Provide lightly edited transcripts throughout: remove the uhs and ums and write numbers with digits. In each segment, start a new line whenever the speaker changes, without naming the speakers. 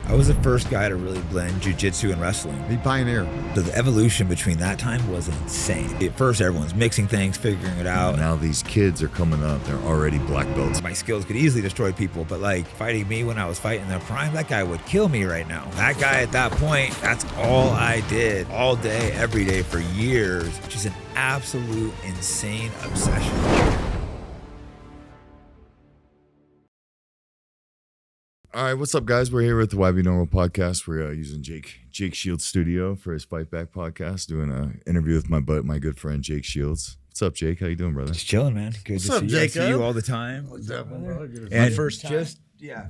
I was the first guy to really blend jiu-jitsu and wrestling.
The pioneer.
The evolution between that time was insane. At first, everyone's mixing things, figuring it out.
Now these kids are coming up. They're already black belts.
My skills could easily destroy people, but like fighting me when I was fighting in the prime, that guy would kill me right now. That guy at that point, that's all I did all day, every day for years. Just an absolute insane obsession.
All right, what's up, guys? We're here with the YB Norml podcast. We're using Jake Shields' studio for his Fight Back podcast, doing an interview with my good friend Jake Shields. What's up, Jake? How you doing, brother?
Just chilling, man. Good
What's
to
up,
see you.
Jacob?
I see you all the time.
What's up, brother?
And
first time.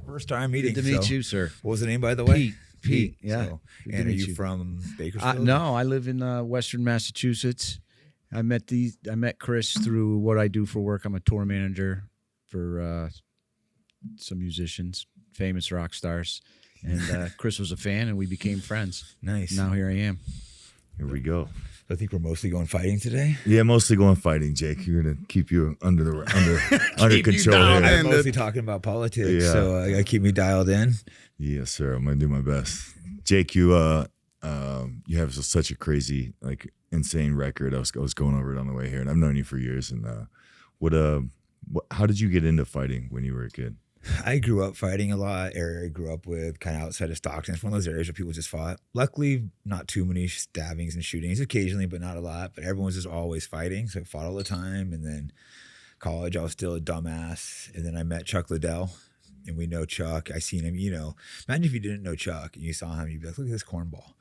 First time meeting.
Good to meet you, sir.
What was the name, by the way?
Pete. Yeah.
So,
Good to
and are
meet
you
you.
from Bakersfield?
No, I live in Western Massachusetts. I met Chris through what I do for work. I'm a tour manager for some musicians, famous rock stars, and Chris was a fan, and we became friends.
Nice.
Now here I am.
Here we go.
I think we're mostly going fighting today.
Yeah, mostly going fighting, Jake. You're gonna keep you under
you
control
down,
here.
I'm mostly talking about politics,
Yeah.
so I gotta keep me dialed in.
Yes, sir. I'm gonna do my best. Jake, you have such a crazy, like, insane record. I was going over it on the way here, and I've known you for years. And how did you get into fighting when you were a kid?
I grew up fighting a lot. Area I grew up with, kind of outside of Stockton. It's one of those areas where people just fought. Luckily, not too many stabbings and shootings, occasionally, but not a lot. But everyone was just always fighting, so I fought all the time. And then college, I was still a dumbass. And then I met Chuck Liddell, and we know Chuck. I seen him, imagine if you didn't know Chuck and you saw him, you'd be like, look at this cornball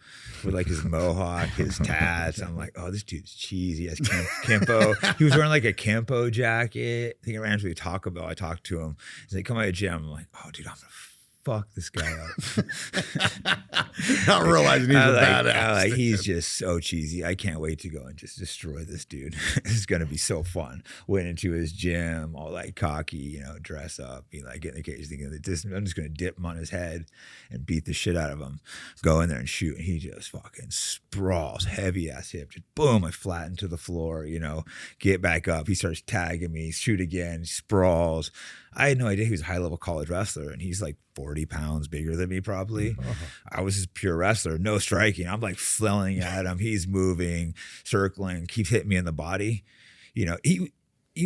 with like his mohawk, his tats. I'm like, oh, this dude's cheesy. He has Campo. He was wearing like a Campo jacket. I think I ran into Taco Bell. I talked to him. He's like, come out of the gym. I'm like, oh, dude, I'm going to fuck this guy up.
Not realizing he's a badass.
He's just so cheesy. I can't wait to go and just destroy this dude. It's going to be so fun. Went into his gym, all like cocky, dress up, be like, get in the cage thinking that I'm just going to dip him on his head and beat the shit out of him. Go in there and shoot. And he just fucking sprawls, heavy ass hip. Just boom, I flatten to the floor, get back up. He starts tagging me, shoot again, sprawls. I had no idea he was a high-level college wrestler, and he's like 40 pounds bigger than me probably. I was just pure wrestler, no striking. I'm like flailing at him. He's moving, circling, keeps hitting me in the body. He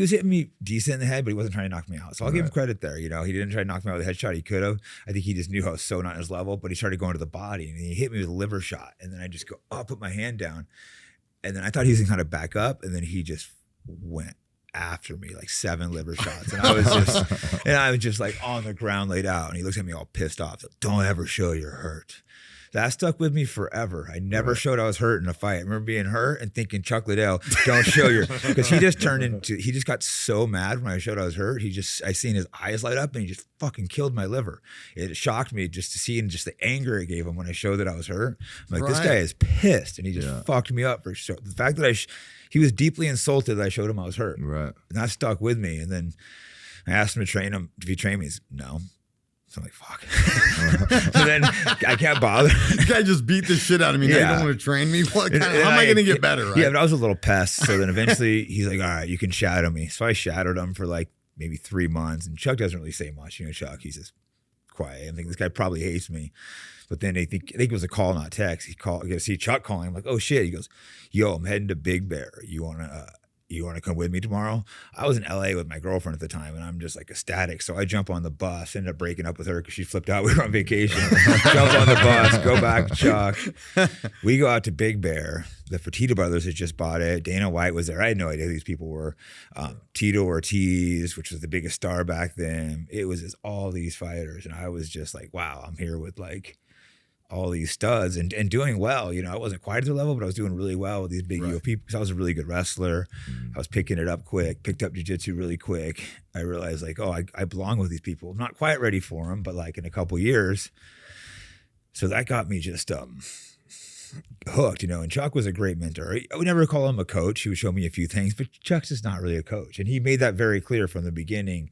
was hitting me decent in the head, but he wasn't trying to knock me out. So I'll give him credit there. He didn't try to knock me out with a headshot. He could have. I think he just knew I was so not his level, but he started going to the body, and he hit me with a liver shot. And then I just go, put my hand down. And then I thought he was going to kind of back up, and then he just went after me like 7 liver shots, and I was just like on the ground laid out, and he looks at me all pissed off. Like, don't ever show you're hurt. That stuck with me forever. I never showed I was hurt in a fight. I remember being hurt and thinking, Chuck Liddell, don't show your, because he just got so mad when I showed I was hurt. I seen his eyes light up, and he just fucking killed my liver. It shocked me just to see, and just the anger it gave him when I showed that I was hurt. I'm like, this guy is pissed, and he just fucked me up for sure. The fact that he was deeply insulted that I showed him I was hurt.
Right.
And that stuck with me. And then I asked him to train him. If he trained me, he's no. So I'm like, fuck. So then I can't bother.
This guy just beat the shit out of me. Now you don't want to train me? How am I going to get better? Right?
Yeah, but I was a little pest. So then eventually he's like, all right, you can shadow me. So I shadowed him for like maybe 3 months. And Chuck doesn't really say much. Chuck, he's just quiet. I think this guy probably hates me. But then I think it was a call, not text. He called. I got to see Chuck calling. I'm like, oh shit. He goes, yo, I'm heading to Big Bear. You want to come with me tomorrow? I was in LA with my girlfriend at the time, and I'm just like ecstatic. So I jump on the bus, ended up breaking up with her because she flipped out. We were on vacation. Jump on the bus, go back to Chuck. We go out to Big Bear. The Fertitta brothers had just bought it. Dana White was there. I had no idea who these people were. Tito Ortiz, which was the biggest star back then. It was just all these fighters, and I was just like, wow, I'm here with like all these studs and doing well. I wasn't quite at their level, but I was doing really well with these big UFC because I was a really good wrestler. I was picking it up quick, picked up jiu-jitsu really quick. I realized like, I belong with these people. I'm not quite ready for them, but like in a couple years. So that got me just hooked, and Chuck was a great mentor. I would never call him a coach. He would show me a few things, but Chuck's just not really a coach. And he made that very clear from the beginning.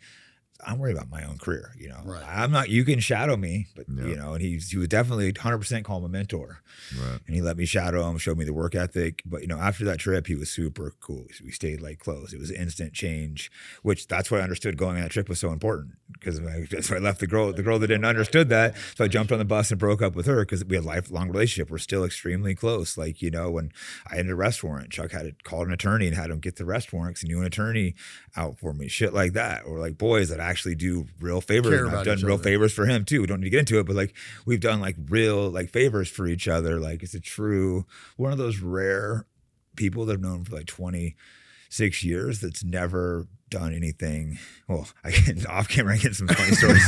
I'm worried about my own career, you know.
Right.
I'm not, you can shadow me, but you know, and he was definitely 100% call him a mentor.
Right.
And he let me shadow him, showed me the work ethic. But, you know, after that trip, he was super cool. We stayed like close. It was instant change, which that's what I understood going on that trip was so important. Because that's why I left the girl that didn't understood that. So I jumped on the bus and broke up with her because we had a lifelong relationship. We're still extremely close. Like, you know, when I had an arrest warrant, Chuck had called an attorney and had him get the arrest warrant because he knew an attorney out for me, shit like that. Or like boys that actually do real favors. And I've done real favors for him too. We don't need to get into it, but like we've done like real like favors for each other. Like it's a true, one of those rare people that I've known for like 26 years that's never done anything. Well, I get off camera, I get some funny stories.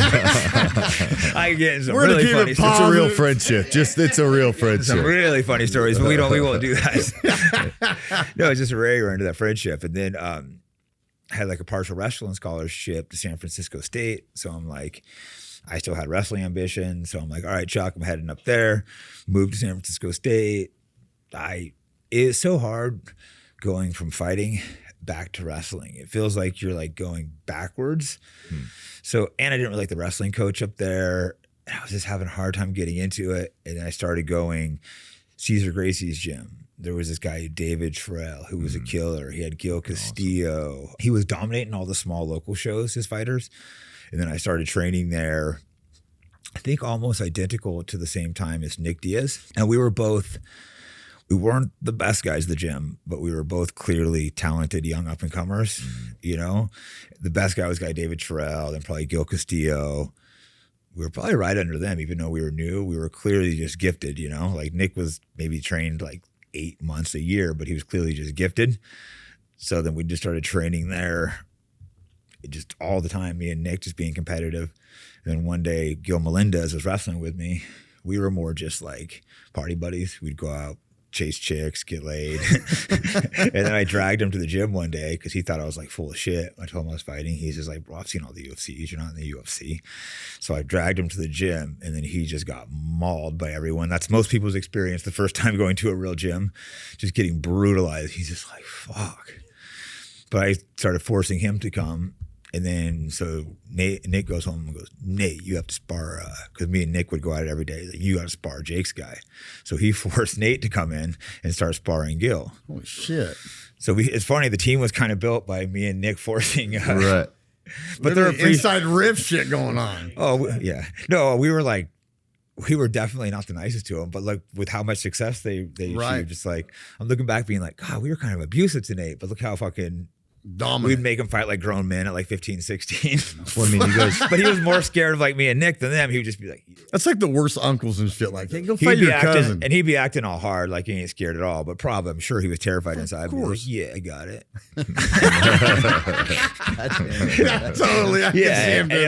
I get some really funny stories.
It's a real friendship. It's a real friendship.
Some really funny stories, but we won't do that. No, it's just rare into that friendship. And then had like a partial wrestling scholarship to San Francisco State. So I'm like, I still had wrestling ambition. So I'm like, all right, Chuck, I'm heading up there. Moved to San Francisco State. It's so hard going from fighting back to wrestling. It feels like you're like going backwards. So, and I didn't really like the wrestling coach up there. I was just having a hard time getting into it. And then I started going Cesar Gracie's gym. There was this guy, David Terrell, who was a killer. He had Gil Castillo. Awesome. He was dominating all the small local shows, his fighters. And then I started training there, I think almost identical to the same time as Nick Diaz. And we weren't the best guys in the gym, but we were both clearly talented young up-and-comers, you know? The best guy was David Terrell, then probably Gil Castillo. We were probably right under them, even though we were new. We were clearly just gifted, you know? Like Nick was maybe trained like 8 months a year, but he was clearly just gifted. So then we just started training there just all the time, me and Nick just being competitive. And then one day, Gilbert Melendez was wrestling with me. We were more just like party buddies. We'd go out, chase chicks, get laid. And then I dragged him to the gym one day because he thought I was like full of shit. I told him I was fighting. He's just like, bro, I've seen all the UFCs. You're not in the UFC. So I dragged him to the gym and then he just got mauled by everyone. That's most people's experience the first time going to a real gym, just getting brutalized. He's just like, fuck. But I started forcing him to come. And then so Nick goes home and goes, Nate, you have to spar, because me and Nick would go at it every day. Like, you got to spar Jake's guy. So he forced Nate to come in and start sparring Gil.
Holy shit.
So it's funny, the team was kind of built by me and Nick forcing.
Right.
But there's inside riff shit going on.
Oh, yeah. No, we were definitely not the nicest to him, but like with how much success they achieved, just like, I'm looking back being like, God, we were kind of abusive to Nate, but look how fucking
dominant.
We'd make him fight like grown men at like 15, 16.
Well, I mean, you guys,
but he was more scared of like me and Nick than them. He would just be like,
that's like the worst uncles and shit. Like, hey, go fight your cousin.
And he'd be acting all hard, like he ain't scared at all. But probably, I'm sure he was terrified inside. Of course. Like, yeah, I got it.
Totally.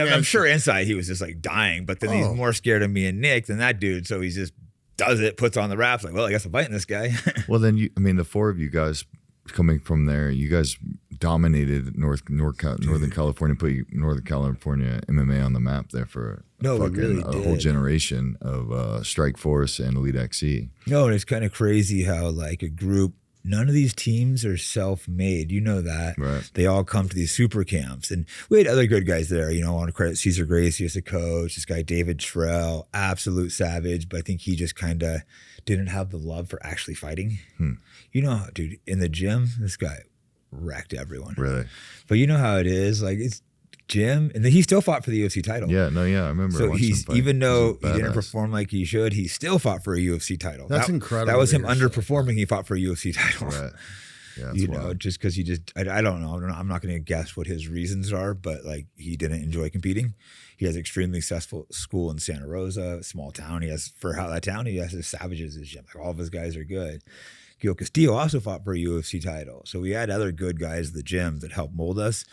I'm sure inside he was just like dying. But then he's more scared of me and Nick than that dude. So he just does it, puts on the wraps. Like, well, I guess I'm fighting this guy.
Well, then the four of you guys coming from there, you guys dominated Northern California, put Northern California MMA on the map there for a whole generation of Strikeforce and EliteXC.
No, and it's kind of crazy how like a group, none of these teams are self-made. You know that.
Right.
They all come to these super camps. And we had other good guys there. You know, I want to credit Cesar Gracie as a coach, this guy David Terrell, absolute savage, but I think he just kind of didn't have the love for actually fighting. You know, dude, in the gym, this guy wrecked everyone.
Really?
But you know how it is. Like, it's gym, and then he still fought for the UFC title.
Yeah, I remember.
So even though he didn't perform like he should, he still fought for a UFC title.
That's incredible.
That was him underperforming. He fought for a UFC title.
Right. Yeah,
you know, just because I don't know. I'm not going to guess what his reasons are, but like he didn't enjoy competing. He has extremely successful school in Santa Rosa, small town. He has, for how that town, he has his savages. His gym. Like, all of his guys are good. Gil Castillo also fought for a UFC title. So we had other good guys at the gym that helped mold us.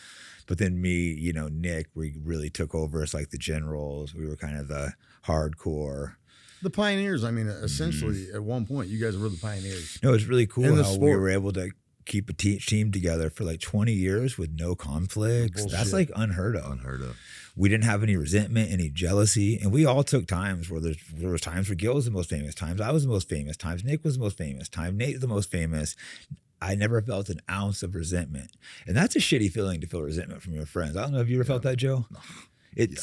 But then me, you know, Nick, we really took over as like the generals. We were kind of the hardcore.
The pioneers. I mean, essentially, at one point, you guys were the pioneers.
No, it's really cool how we were able to keep a team together for like 20 years with no conflicts. That's like unheard of. We didn't have any resentment, any jealousy. And we all took times where there was times where Gil was the most famous, times I was the most famous, times Nick was the most famous, times Nate was the most famous. I never felt an ounce of resentment. And that's a shitty feeling to feel resentment from your friends. I don't know if you ever felt that, Joe. It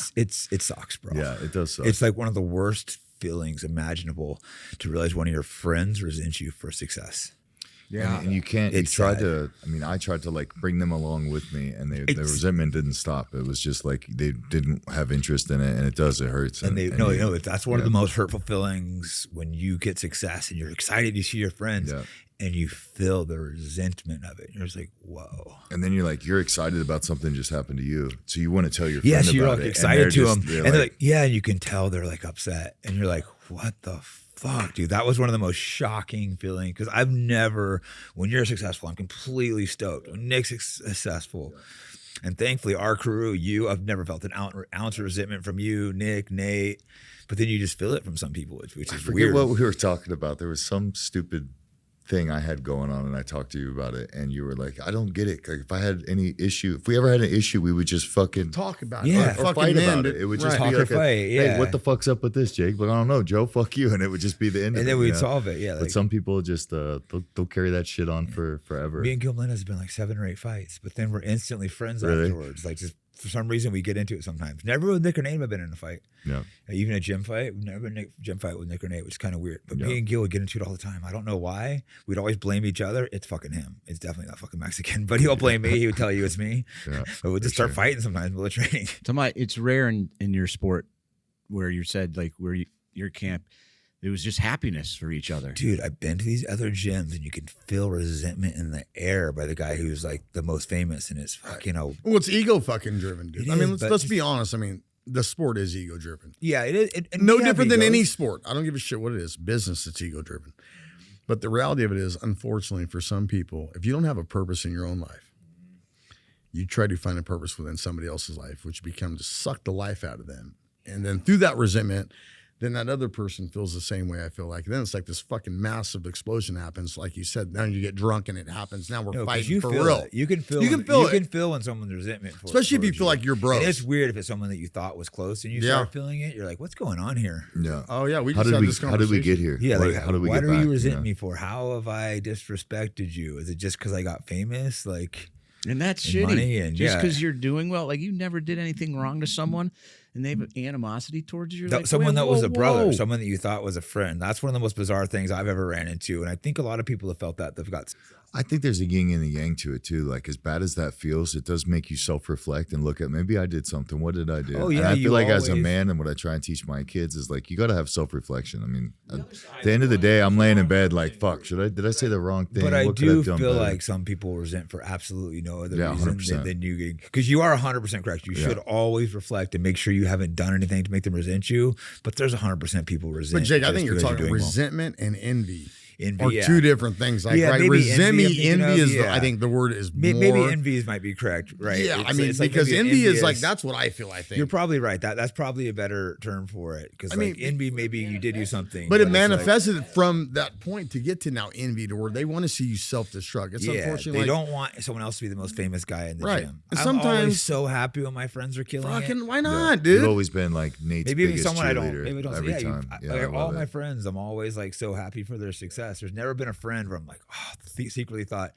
sucks, bro.
Yeah, it does suck.
It's like one of the worst feelings imaginable to realize one of your friends resents you for success.
Yeah, and you can't.
It's
You tried
sad.
to. I mean, I tried to like bring them along with me, and the resentment didn't stop. It was just like they didn't have interest in it, and it does. It hurts.
And that's one of the most hurtful feelings when you get success and you're excited to see your friends, and you feel the resentment of it. You're just like, whoa.
And then you're excited about something just happened to you, so you want to tell your friend
Yes, you're
about
like
it,
excited to them,
they're
and they're like, yeah, and you can tell they're like upset, and you're like, what the fuck, dude? That was one of the most shocking feelings because I've never, when you're successful, I'm completely stoked. When Nick's successful, and thankfully our crew, I've never felt an ounce of resentment from you, Nick, Nate, but then you just feel it from some people, which is
forget
weird.
what we were talking about. There was some stupid thing I had going on, and I talked to you about it, and you were like, I don't get it. Like, if I had any issue, if we ever had an issue, we would just fucking
talk about
Yeah.
it
or fight about it. It would just
Talk
be
or
like,
fight,
hey,
yeah.
what the fuck's up with this, Jake? But I don't know, Joe, fuck you, and it would just be the end of it.
And then we'd
you know?
solve it, yeah.
But
Like,
some people just they'll carry that shit on for forever.
me and Gilbert Melendez have been like 7 or 8 fights, but then we're instantly friends
Really?
afterwards. Like, just for some reason, we get into it sometimes. Never with Nick or Nate have been in a fight.
Yeah.
Even a gym fight. We've never been in a gym fight with Nick or Nate, which is kind of weird. But
Yeah.
me and Gil would get into it all the time. I don't know why. We'd always blame each other. It's fucking him. It's definitely not fucking Mexican. But he'll blame me. He would tell you it's me.
Yeah,
But we'll just
for
start fighting sometimes in the middle of training.
It's rare in your sport where you said like your camp, it was just happiness for each other.
Dude, I've been to these other gyms and you can feel resentment in the air by the guy who's like the most famous, and it's fucking
Well, it's ego fucking driven, dude.
It
I mean,
is,
let's
but
be honest. I mean, the sport is ego driven.
yeah, it is. And
No
we have
different than any
egos.
sport. I don't give a shit what it is. Business, it's ego driven. But the reality of it is, unfortunately, for some people, if you don't have a purpose in your own life, you try to find a purpose within somebody else's life, which becomes to suck the life out of them. And then through that resentment, then that other person feels the same way I feel like. Then it's like this fucking massive explosion happens. Like you said, now you get drunk and it happens. Now we're
No, 'cause
fighting
you
for
feel
real.
it. You can feel.
You can feel it.
You can feel when someone's resentment,
Especially if you
towards
feel like you're bros.
And it's weird if it's someone that you thought was close and you
Yeah.
start feeling it. You're like, what's going on here?
Yeah.
Oh, yeah. We
How
just
did
had
we
this
how did we get
conversation.
here?
Yeah, like
how did we
why
get
do
back?
you resent
Yeah.
me for? How have I disrespected you? Is it just because I got famous? Like,
And that's
And
shitty.
money and-
just
yeah.
because you're doing well, like you never did anything wrong to someone, and they have animosity towards you. You're like,
someone
whoa,
that was
whoa,
a brother,
whoa.
someone that you thought was a friend. That's one of the most bizarre things I've ever ran into, and I think a lot of people have felt that. They've got.
I think there's a yin and a yang to it too. Like, as bad as that feels, it does make you self-reflect and look at, maybe I did something. What did I do?
Oh, yeah,
And I
you
feel like as a
always-
man, and what I try and teach my kids is like, you got to have self-reflection. I mean, at the end of the day, I'm laying in bed like, fuck, did I say the wrong thing?
But I
What could I
do
have done
feel
better?
like some people resent for absolutely no other
Yeah,
reason
100%.
than you getting, because you are 100% correct. You should always reflect and make sure you haven't done anything to make them resent you. But there's 100% people resent.
But Jake, I
just
think you're
because
talking
doing well.
resentment and envy.
Envy,
Or
yeah.
two different things. Like,
Yeah,
right?
maybe
Resent
envy, I'm
me,
thinking
envy
of,
is,
yeah.
I think the word is more.
Maybe envy might be correct, right?
Yeah,
It's-
I mean,
it's like
because
maybe
envy is like,
envious.
that's what I feel, I think.
You're probably right. That's probably a better term for it. Because
I
like
mean,
envy, maybe you did do something,
But it
it's like-
manifested from that point to get to now envy, to where they want to see you self-destruct. It's
yeah,
unfortunately
they
like,
don't want someone else to be the most famous guy in the
Right.
gym.
And
I'm
sometimes-
always so happy when my friends are killing it.
fucking, why
Yeah.
not,
You've
dude?
always been like Nate's
Maybe even
biggest
someone I don't,
cheerleader
maybe don't
every
yeah,
time. Yeah, I
all
love
my
it.
friends, I'm always like so happy for their success. There's never been a friend where I'm like, oh, secretly thought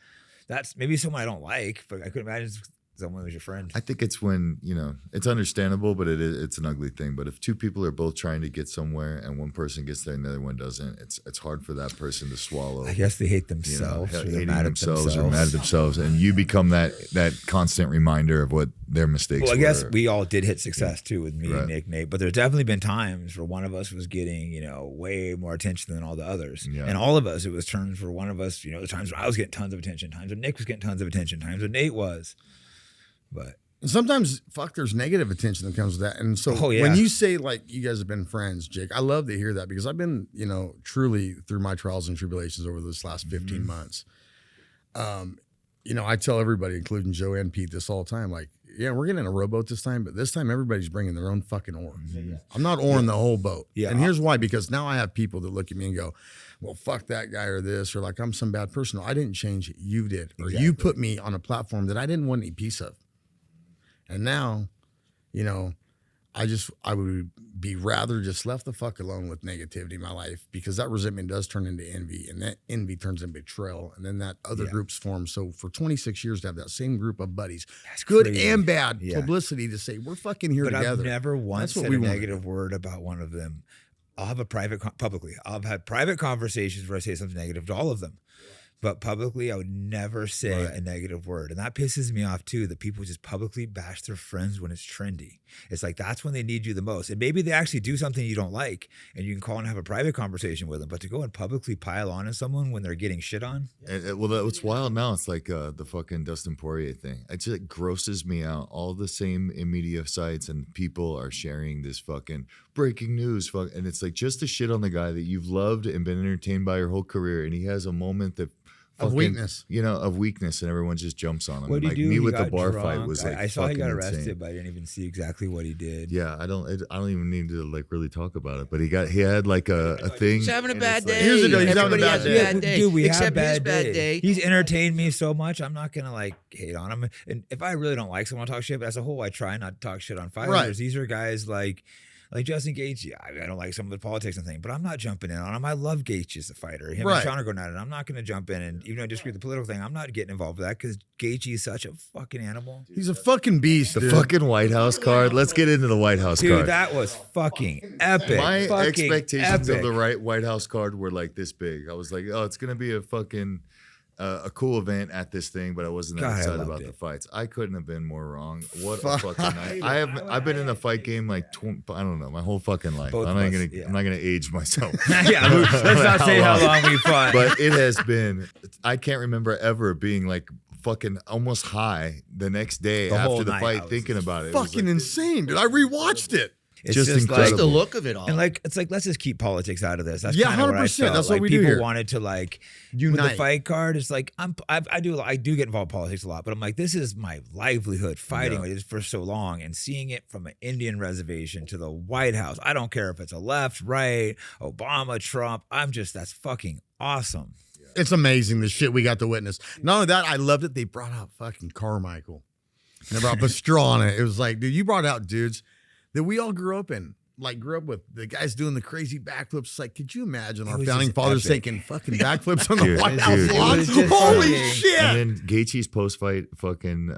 that's maybe someone I don't like, but I couldn't imagine someone who's your friend.
I think it's when, it's understandable, but it's an ugly thing. But if two people are both trying to get somewhere and one person gets there and the other one doesn't, it's hard for that person to swallow.
I guess they hate
You know,
themselves, or they're
hating
mad at
themselves or mad at themselves, and you become that constant reminder of what their mistakes
Well, I
were.
guess we all did hit success too with me
Right.
and Nick, Nate, but there's definitely been times where one of us was getting, way more attention than all the others.
Yeah.
And all of us, it was turns where one of us, the times where I was getting tons of attention, times when Nick was getting tons of attention, times when Nate was. But
And sometimes, there's negative attention that comes with that. And so
Oh, yeah.
when you say, like, you guys have been friends, Jake, I love to hear that, because I've been, truly through my trials and tribulations over this last 15 months. I tell everybody, including Joe and Pete, this all the time, like, yeah, we're getting in a rowboat this time, but this time everybody's bringing their own fucking oar. I'm not oaring the whole boat.
Yeah.
And here's why, because now I have people that look at me and go, well, fuck that guy or this, or like I'm some bad person. No, I didn't change it. You did. Or you put me on a platform that I didn't want any piece of. And now, I would be rather just left the fuck alone with negativity in my life, because that resentment does turn into envy, and that envy turns into betrayal, and then that other groups form. So for 26 years to have that same group of buddies,
That's
good
crazy.
and bad
publicity
to say we're fucking here
but
together.
I've never once
That's what
said
we
a
want.
negative word about one of them. I'll have a publicly. I've had private conversations where I say something negative to all of them. But publicly, I would never say a negative word. And that pisses me off too, that people just publicly bash their friends when it's trendy. It's like, that's when they need you the most. And maybe they actually do something you don't like, and you can call and have a private conversation with them. But to go and publicly pile on to someone when they're getting shit on.
Well, what's wild now, it's like the fucking Dustin Poirier thing. It just grosses me out. All the same in media sites and people are sharing this fucking breaking news. And it's like, just to shit on the guy that you've loved and been entertained by your whole career. And he has a moment that,
of weakness,
of weakness, and everyone just jumps on him.
What did
Like
he do?
me
He
with the
got
bar
drunk.
fight was like,
I saw he got arrested,
insane.
but I didn't even see exactly what he did.
Yeah, I don't even need to like really talk about it. But he had like a thing.
He's having a
and
bad
it's like-
day.
Here's the deal, he's having a
Everybody
bad
has
day.
a bad day.
Dude, we
except
have
his
bad
bad day.
He's entertained me so much. I'm not gonna like hate on him. And if I really don't like someone, I'll talk shit. But as a whole, I try not to talk shit on fighters.
Right.
These are guys like Justin Gaethje. I don't like some of the politics and thing, but I'm not jumping in on him. I love Gaethje as a fighter. Him and Sean are going at it. I'm not going to jump in, and even though I disagree with the political thing, I'm not getting involved with that because Gaethje is such a fucking animal.
He's a fucking beast.
The
dude.
fucking White House card. Let's get into the White House
Dude,
card.
that was fucking epic.
My
fucking
expectations
epic.
of the White House card were like this big. I was like, oh, it's gonna be a fucking a cool event at this thing, but I wasn't that
God, I
excited
loved
about
it.
the fights. I couldn't have been more wrong. What a fucking night! I've been in the fight game like I don't know, my whole fucking life.
Both
I'm
of
not
us,
gonna I'm not gonna age myself.
Yeah, let's not say how long we fought.
But it has been. I can't remember ever being like fucking almost high the next day
The whole
after the
night, I
fight,
was
thinking about it. It was
Fucking
like,
insane, dude. I rewatched it.
It's
just
Just
incredible.
the look of it all.
And like, it's like, let's just keep politics out of this. That's
Yeah,
kind of what I
100%.
felt.
That's what
like,
we do
people
here.
wanted to like with
Unite.
the fight card. It's like I do get involved in politics a lot, but I'm like, this is my livelihood fighting with it for so long, and seeing it from an Indian reservation to the White House. I don't care if it's a left, right, Obama, Trump. That's fucking awesome.
It's amazing the shit we got to witness. Not only that, I loved it. They brought out fucking Carmichael. And they brought Pastrana. It was like, dude, you brought out dudes that we all grew up in. Like, grew up with the guys doing the crazy backflips. It's like, could you imagine our
was
founding
just
fathers
epic.
taking fucking backflips on the
Dude,
White House
dude.
lawn?
It was just
Holy
fucking-
shit.
And then Gaethje's post-fight fucking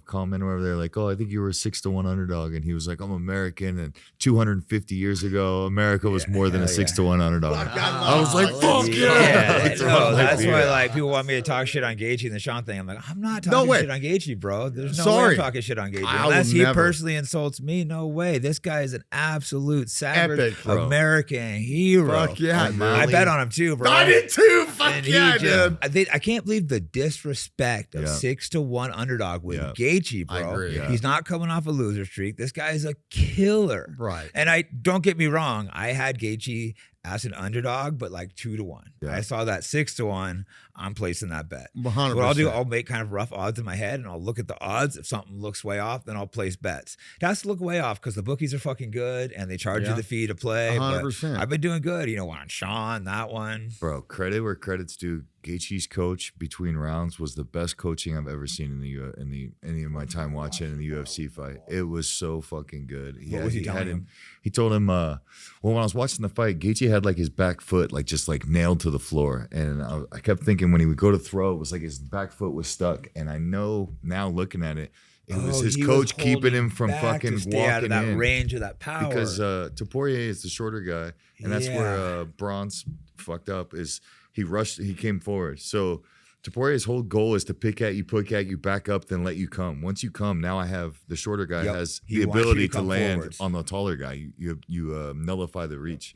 comment or whatever, they're like, oh, I think you were a 6-1 underdog. And he was like, I'm American. And 250 years ago, America was more than a 6-1 underdog. I was like, fuck yeah.
That's why like people want me to talk shit on Gaethje and the Sean thing. I'm like, I'm not talking
way.
shit on Gaethje, bro. There's no way
Sorry.
I'm talking shit on Gaethje.
I will
Unless he
never.
personally insults me, no way. This guy is an absolute savage
Epic, bro.
American hero.
Fuck yeah,
And
dude.
I bet on him too, bro.
I did too. Fuck
And
yeah,
just-
dude.
I can't believe the disrespect of
Yeah.
6-1 underdog with
Yeah.
Gaethje, bro.
I agree.
Yeah.
He's not coming off a loser streak. This guy is a killer.
Right.
And I don't get me wrong, I had Gaethje as an underdog, but like 2-1.
Yeah.
I saw that 6-1. I'm placing that bet.
100%.
What I'll do, I'll make kind of rough odds in my head, and I'll look at the odds. If something looks way off, then I'll place bets. It has to look way off because the bookies are fucking good and they charge you the fee to play. but
100%.
I've been doing good, on Sean, that one.
Bro, credit where credit's due. Gaethje's coach between rounds was the best coaching I've ever seen in any of my time watching in the UFC fight. It was so fucking good.
What was he telling him?
He told him, well, when I was watching the fight, Gaethje had like his back foot like just like nailed to the floor, and I kept thinking when he would go to throw, it was like his back foot was stuck. And I know now looking at it, it was his
he
coach
was
keeping
holding
him from
back
fucking
to stay out of
walking
that
in.
range of that power.
Because Topuria is the shorter guy, and that's where Bronze fucked up. Is he came forward. So Topuria's whole goal is to pick at you, back up, then let you come. Once you come, now I have the shorter guy has
He
the
wants you
ability
to
to
come
land
forwards.
on the taller guy. You nullify the reach,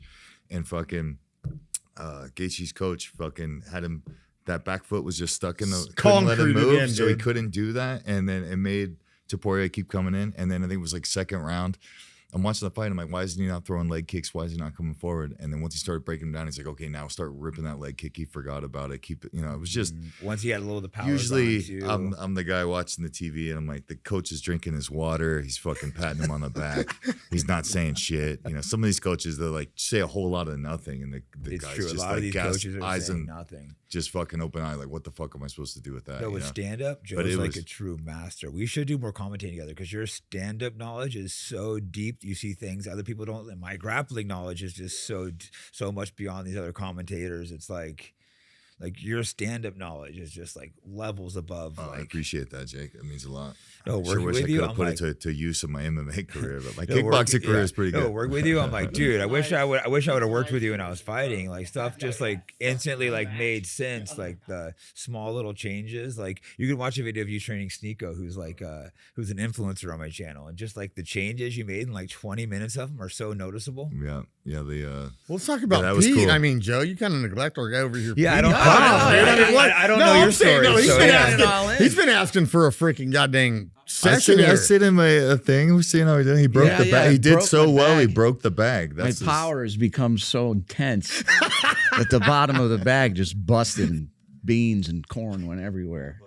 and fucking Gaethje's coach fucking had him. That back foot was just stuck in the couldn't let him
Concreted
move,
in,
so he
dude.
couldn't do that, and then it made Topuria keep coming in, and then I think it was like second round. I'm watching the fight. I'm like, why isn't he not throwing leg kicks? Why is he not coming forward? And then once he started breaking him down, he's like, okay, now start ripping that leg kick. He forgot about it. Keep it. It was just
Once he had a little of the power.
usually I'm the guy watching the TV, and I'm like, the coach is drinking his water. He's fucking patting him on the back. He's not saying shit. Some of these coaches, they're like say a whole lot of nothing, and the
It's
guys
true. A
just
lot
like
of these
gas,
coaches are
eyes
saying
and
nothing.
just fucking open eye. Like, what the fuck am I supposed to do with that?
But with stand-up, Joe's
it
like
was-
a true master. We should do more commentating together because your stand-up knowledge is so deep You see things other people don't. And my grappling knowledge is just so much beyond these other commentators. It's like your stand-up knowledge is just like levels above.
I appreciate that, Jake. That means a lot.
No,
I sure
working
wish
with
I
you,
could have
I'm
put it to use in my MMA career, but my
No,
kickboxing career is pretty good.
No, work with you. I'm like, dude, I wish I would have worked with you when I was fighting. Like stuff just like instantly like made sense. Like the small little changes. Like you can watch a video of you training Sneeko, who's who's an influencer on my channel, and just like the changes you made in like 20 minutes of them are so noticeable.
Yeah.
Well, let's talk about
that was
Pete.
cool.
I mean, Joe, you kind of neglect our guy over here.
Yeah,
Pete.
I don't. I don't
No,
know your
I'm saying,
story.
no, he's
so,
been
yeah.
asking. He's been asking for a freaking goddamn session.
I
here.
said in my thing, we're seeing how he did. He broke
Yeah,
the
yeah,
bag. He did
broke
so
my
well. He
bag.
broke the bag.
My
That's his-
power has become so intense that the bottom of the bag just busted and beans and corn went everywhere.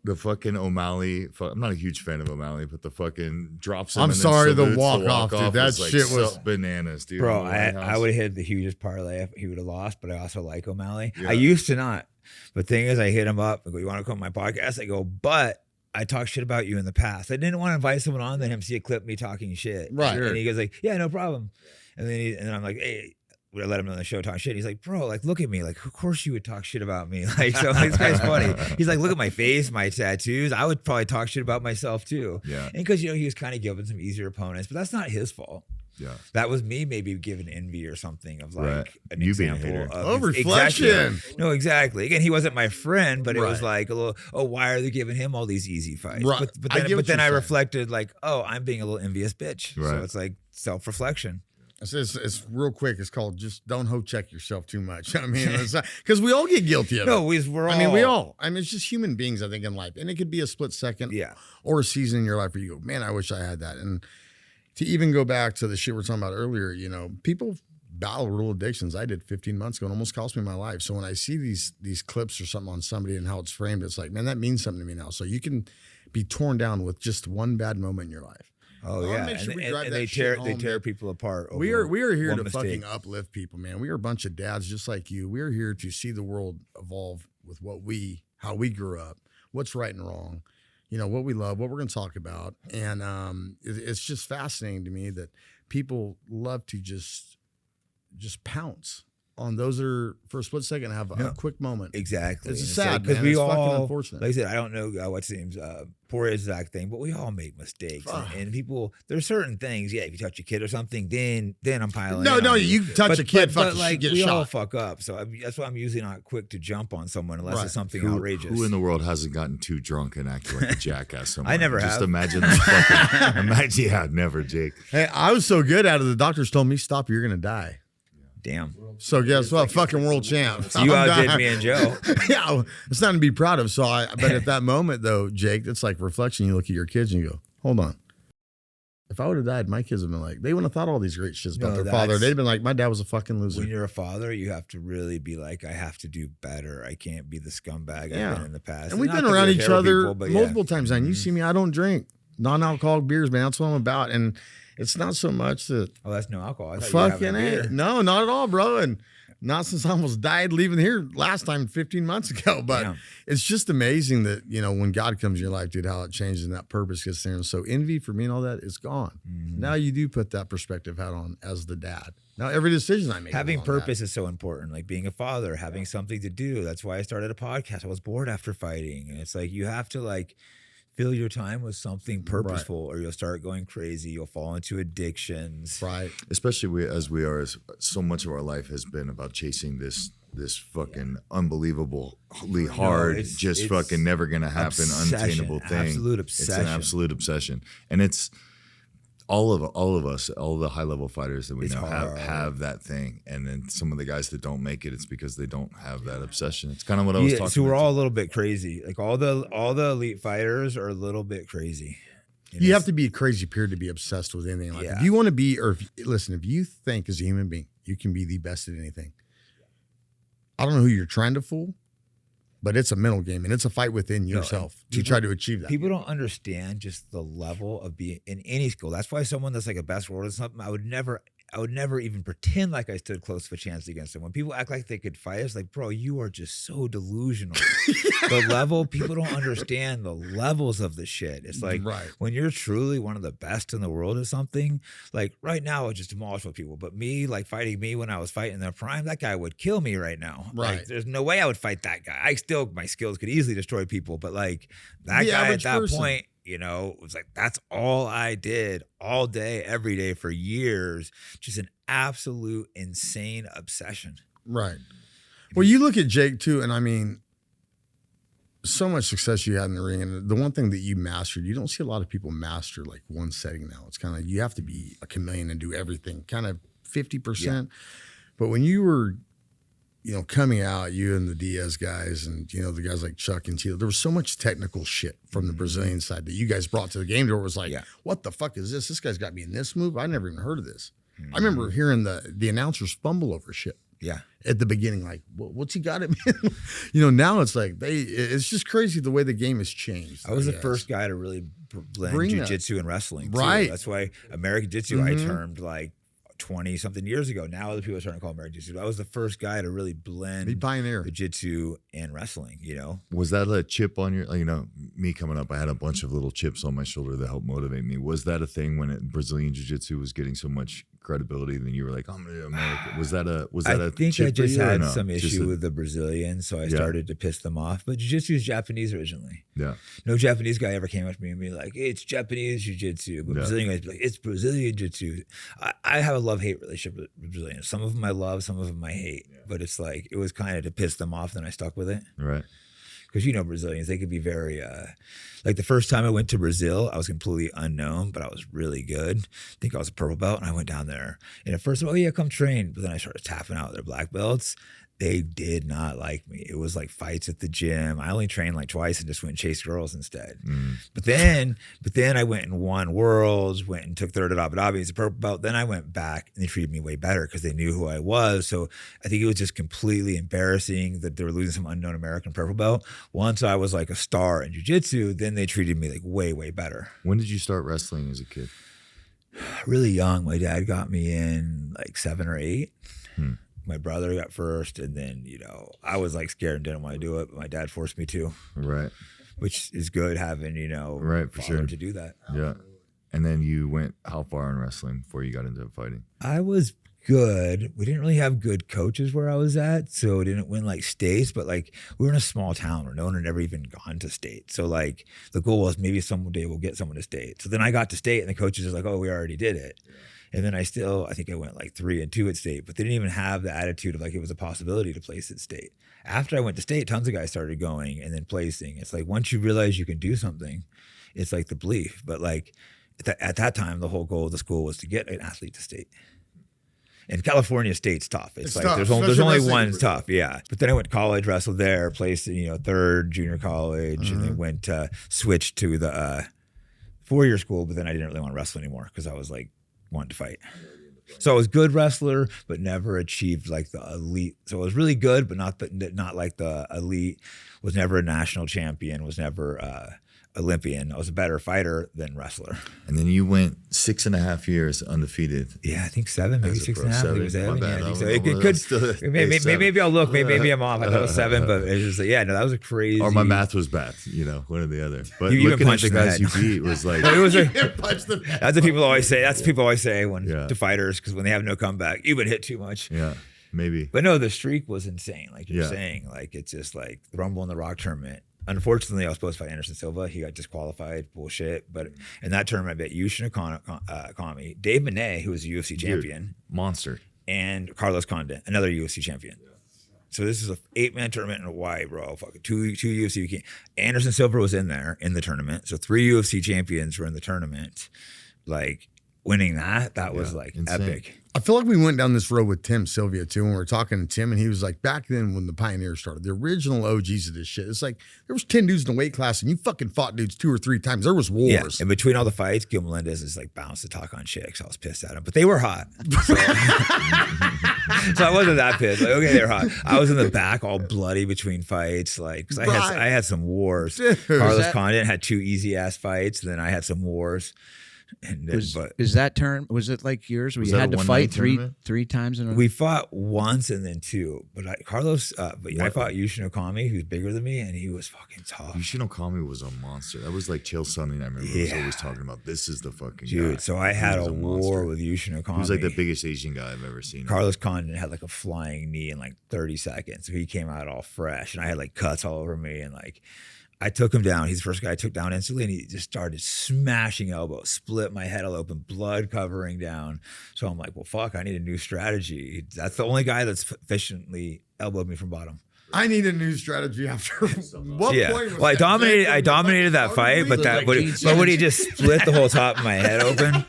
The fucking O'Malley. I'm not a huge fan of O'Malley, but the fucking drops him.
I'm
and then
sorry, the
salutes,
walk-off, dude, that
was like
shit was-
so bananas, dude.
Bro,
in the White
I
House.
would have hit the hugest parlay if he would have lost, but I also like O'Malley.
Yeah.
I used to not. But the thing is, I hit him up. I go, you want to come on my podcast? I go, but I talked shit about you in the past. I didn't want to invite someone on, then him see a clip of me talking shit.
Right.
And he goes like, yeah, no problem. And then I'm like, hey, would I let him know on the show talking shit? He's like, bro, like, look at me. Like, of course you would talk shit about me. Like, so like, this guy's funny. He's like, look at my face, my tattoos. I would probably talk shit about myself too.
Yeah.
And because, he was kind of giving some easier opponents, but that's not his fault.
Yeah.
That was me maybe giving envy or something of like
Right.
an
You being a
example
hater.
of
Oh,
his-
reflection.
Exactly. No, exactly. Again, he wasn't my friend, but it was
Right.
like a little, oh, why are they giving him all these easy fights?
Right.
But
I
then,
get what
I
you're saying.
reflected like, oh, I'm being a little envious bitch.
Right.
So it's like self-reflection.
It's real quick. It's called just don't hoe check yourself too much. I mean, because we all get guilty of it.
No, we're all.
I mean, we all. I mean, it's just human beings, I think, in life. And it could be a split second
Yeah.
or a season in your life where you go, man, I wish I had that. And to even go back to the shit we were talking about earlier, people battle real addictions. I did 15 months ago. It almost cost me my life. So when I see these clips or something on somebody and how it's framed, it's like, man, that means something to me now. So you can be torn down with just one bad moment in your life.
Oh,
wanna
yeah.
make sure we drive
And
that
they
shit
tear
home,
people apart.
We are here
one
to
mistake.
fucking uplift people, man. We are a bunch of dads just like you. We are here to see the world evolve with how we grew up, what's right and wrong, what we love, what we're going to talk about. And it's just fascinating to me that people love to just pounce on those that are for a split second have a quick moment.
Exactly.
It's
And
sad,
because
man.
we
It's
all,
fucking unfortunate.
like I said, I don't know what's the name's poor exact thing, but we all make mistakes. And people, there's certain things. Yeah, if you touch a kid or something, then I'm piling.
No,
in on
you touch a kid,
but
fucking
like
get
we all
shot.
fuck up. So that's why I'm usually not quick to jump on someone unless
Right.
it's something
Who
outrageous.
in the world hasn't gotten too drunk and acted like a jackass somewhere?
I never
Just
have.
imagine the fucking, yeah, never, Jake.
Hey, I was so good at it. The doctors told me, stop, you're going to die.
Damn.
So guess what? Fucking world champ.
You
I'm
outdid
dying.
me and Joe.
Yeah, it's nothing to be proud of. But at that moment, though, Jake, it's like reflection. You look at your kids and you go, hold on. If I would have died, my kids would have been like, they wouldn't have thought all these great shits about
No,
their father.
that's-
They'd have been like, my dad was a fucking loser.
When you're a father, you have to really be like, I have to do better. I can't be the scumbag
Yeah.
I've been in the past.
And we've
Not
been
that
around
we're
each
terrible
other
people, but
multiple times. And you see me, I don't drink non-alcoholic beers, man. That's what I'm about. And it's not so much that
Oh, that's no alcohol. I thought you were having
fucking
a beer.
no, not at all, bro. And not since I almost died leaving here last time 15 months ago. But
Yeah.
it's just amazing that, when God comes in your life, dude, how it changes and that purpose gets there. And so envy for me and all that is gone.
Mm-hmm.
Now you do put that perspective hat on as the dad. Now every decision I make.
Having
is on that.
purpose is so important, like being a father, having something to do. That's why I started a podcast. I was bored after fighting. And it's like you have to like fill your time with something purposeful or you'll start going crazy. You'll fall into addictions.
Right.
Especially as so much of our life has been about chasing this fucking unbelievably hard,
it's
fucking never gonna happen,
obsession,
unattainable thing.
absolute
It's
obsession.
an absolute obsession, and it's all of us, all the high level fighters that we
It's
know
hard.
have that thing, and then some of the guys that don't make it, it's because they don't have that obsession. It's kind of what I was talking.
So we're
about.
all a little bit crazy. Like all the elite fighters are a little bit crazy.
You have to be a crazy period to be obsessed with anything like that.
Yeah.
If you want to be, or if you think as a human being, you can be the best at anything. I don't know who you're trying to fool, but it's a mental game and it's a fight within yourself to try to achieve that.
People don't understand just the level of being in any school. That's why someone that's like a best world or something, I would never I would never even pretend like I stood close to a chance against them. When people act like they could fight, it's like, bro, you are just so delusional. The level, people don't understand the levels of the shit. It's like when you're truly one of the best in the world or something, like right now I would just demolish with people. But me, like fighting me when I was fighting in their prime, that guy would kill me right now.
Right.
Like, there's no way I would fight that guy. My skills could easily destroy people, but like that guy at that point, you know, it was like, that's all I did all day, every day for years. Just an absolute insane obsession.
Right. Well, you look at Jake too, and I mean, so much success you had in the ring. And the one thing that you mastered, you don't see a lot of people master like one setting now. It's kind of, you have to be a chameleon and do everything, kind of 50%. Yeah. But when you were, you know, coming out, you and the Diaz guys and, you know, the guys like Chuck and Tito, there was so much technical shit from the Brazilian side that you guys brought to the game. There was like, what the fuck is this? This guy's got me in this move. I never even heard of this. I remember hearing the announcers fumble over shit.
Yeah.
At the beginning, like, what's he got at me? You know, now it's like, it's just crazy the way the game has changed.
I was the first guy to really blend jiu-jitsu and wrestling.
Right.
Too. That's why American Jiu-Jitsu I termed like 20 something years ago. Now other people are starting to call American Jiu-Jitsu. I was the first guy to really blend the Jiu-Jitsu and wrestling, you know?
Was that a chip on your, you know, me coming up, I had a bunch of little chips on my shoulder that helped motivate me. Was that a thing when Brazilian Jiu-Jitsu was getting so much credibility, then you were like, I'm gonna do America? Was that a
I think I just had some issue with the Brazilians, so I started to piss them off. But Jiu-Jitsu is Japanese originally. Yeah. No Japanese guy ever came up to me and be like, it's Japanese Jiu-Jitsu. But Brazilian guys be like, it's Brazilian Jiu-Jitsu. I have a love-hate relationship with Brazilians. Some of them I love, some of them I hate. Yeah. But it's like, it was kind of to piss them off, then I stuck with it. Right. Because you know Brazilians, they could be very, like the first time I went to Brazil, I was completely unknown, but I was really good. I think I was a purple belt, and I went down there. And at first, oh yeah, come train. But then I started tapping out their black belts. They did not like me. It was like fights at the gym. I only trained like twice and just went and chased girls instead. But then I went and won worlds, went and took third at Abu Dhabi as a purple belt. Then I went back and they treated me way better because they knew who I was. So I think it was just completely embarrassing that they were losing some unknown American purple belt. Once I was like a star in jiu-jitsu, then they treated me like way, way better.
When did you start wrestling as a kid?
Really young. My dad got me in like 7 or 8. My brother got first, and then, you know, I was like scared and didn't want to do it, but my dad forced me to. Right. Which is good having, you know,
for sure
to do that.
Yeah. And then you went how far in wrestling before you got into fighting?
I was good. We didn't really have good coaches where I was at, so I didn't win like states, but like we were in a small town where no one had ever even gone to state. So like the goal was maybe someday we'll get someone to state. So then I got to state and the coaches are like, oh, we already did it. Yeah. And then I think I went like 3-2 at state, but they didn't even have the attitude of like it was a possibility to place at state. After I went to state, tons of guys started going and then placing. It's like once you realize you can do something, it's like the belief. But like at that time, the whole goal of the school was to get an athlete to state. And California state's tough. It's like tough. There's only one tough, yeah. But then I went to college, wrestled there, placed in, you know, 3rd junior college, and then went switched to the 4-year school. But then I didn't really want to wrestle anymore because I was like wanted to fight. So I was a good wrestler, but never achieved like the elite. So I was really good, but not like the elite. Was never a national champion. Was never Olympian. I was a better fighter than wrestler.
And then you went 6.5 years undefeated.
Yeah, I think 7, maybe 6.5. I think it was 7. Yeah, I think so. It could maybe I'll look. Maybe I'm off. I thought it was 7, but it was just that was a crazy.
Or my math was bad. You know, one or the other. But
you
looking at the guys you beat was like.
It was that's what people always say. That's what people always say to fighters because when they have no comeback, you've been hit too much.
Yeah. Maybe.
But no, the streak was insane. Like you're saying, like it's just like the Rumble and the Rock tournament. Unfortunately, I was supposed to fight Anderson Silva. He got disqualified. Bullshit. But in that tournament, I bet Yushin Okami, Dave Manet, who was a UFC champion.
Monster.
And Carlos Condit, another UFC champion. So this is a 8-man tournament in Hawaii, bro. Fucking two UFC. Anderson Silva was in there in the tournament. So 3 UFC champions were in the tournament. Like winning that was like insane. Epic.
I feel like we went down this road with Tim Sylvia too, when we were talking to Tim, and he was like, back then when the Pioneers started, the original OGs of this shit, it's like there was 10 dudes in the weight class, and you fucking fought dudes 2 or 3 times. There was wars.
Yeah. And between all the fights, Gilbert Melendez is like bounced to talk on chicks. I was pissed at him, but they were hot. So I wasn't that pissed. Like, okay, they're hot. I was in the back, all bloody between fights, like because I had some wars. Dude, Carlos Condit had 2 easy ass fights, and then I had some wars. And then,
Is that turn? Was it like yours?
Was
We
that
had
a
to fight
one-night
three times in a.
we fought once and then two, but I fought Yushin Okami, who's bigger than me, and he was fucking tough.
Yushin Okami was a monster. That was like Chael Sonnen. I remember he was always talking about, this is the fucking
dude.
guy.
So I had
He was
a
monster.
war with Yushin Okami.
He was like the biggest Asian guy I've ever seen.
Carlos Condit had like a flying knee in like 30 seconds. So he came out all fresh, and I had like cuts all over me, and like I took him down. He's the first guy I took down instantly, and he just started smashing elbows, split my head all open, blood covering down. So I'm like, well, fuck, I need a new strategy. That's the only guy that's efficiently elbowed me from bottom.
I need a new strategy after what
Yeah.
point was
Well, I
that?
dominated that fight, but when he just split the whole top of my head open.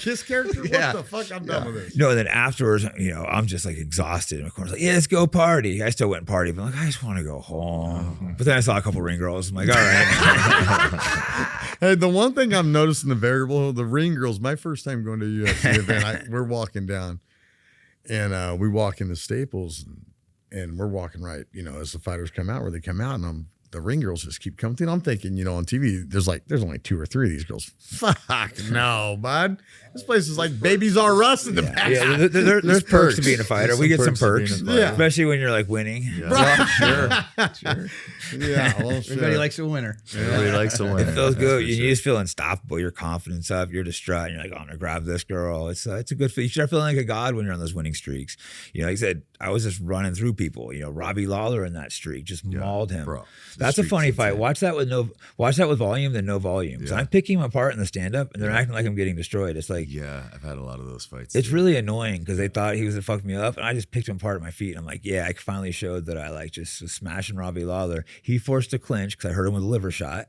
Kiss character?
Yeah.
What the fuck? I'm done with this.
No, and then afterwards, I'm just like exhausted. And of course, like, yeah, let's go party. I still went and party, but I'm like, I just want to go home. But then I saw a couple ring girls. I'm like, all right.
Hey, the one thing I'm noticing the ring girls, my first time going to a UFC event, we're walking down and we walk into Staples and we're walking right, as the fighters come out, where they come out, and the ring girls just keep coming through. I'm thinking, on TV, there's only 2 or 3 of these girls. Fuck no, bud. This place is like Babies R Us in the back.
Yeah, there's perks to being a fighter. We get some perks,
to being a fighter.
especially when you're like winning.
Yeah.
Sure.
Yeah, well,
Everybody
shit.
likes a winner.
Everybody likes to win.
It feels good. You just feel unstoppable. Your confidence up. You're distraught. And you're like, I'm gonna grab this girl. It's a good feel. You start feeling like a god when you're on those winning streaks. Like I said, I was just running through people. Robbie Lawler in that streak just mauled him.
Bro,
That's a funny fight. Watch that with volume than no volume. Because I'm picking them apart in the stand up, and they're acting like I'm getting destroyed. It's like,
yeah, I've had a lot of those fights.
it's really annoying because they thought he was gonna fuck me up, and I just picked him apart at my feet. And I'm like, yeah, I finally showed that I like just was smashing Robbie Lawler. He forced a clinch because I hurt him with a liver shot,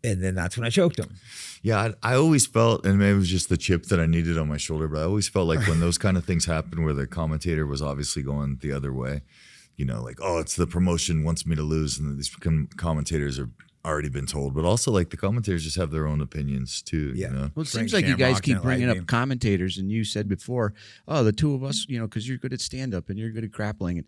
and then that's when I choked him.
Yeah, I always felt, and maybe it was just the chip that I needed on my shoulder, but I always felt like when those kind of things happen where the commentator was obviously going the other way, like, oh, it's the promotion wants me to lose, and these commentators are already been told, but also like the commentators just have their own opinions too.
Yeah.
Well, it
Frank
seems like you guys
Shamrock
keep
and
bringing
Lightning.
up commentators, and you said before, oh, the two of us, because you're good at stand-up and you're good at grappling. And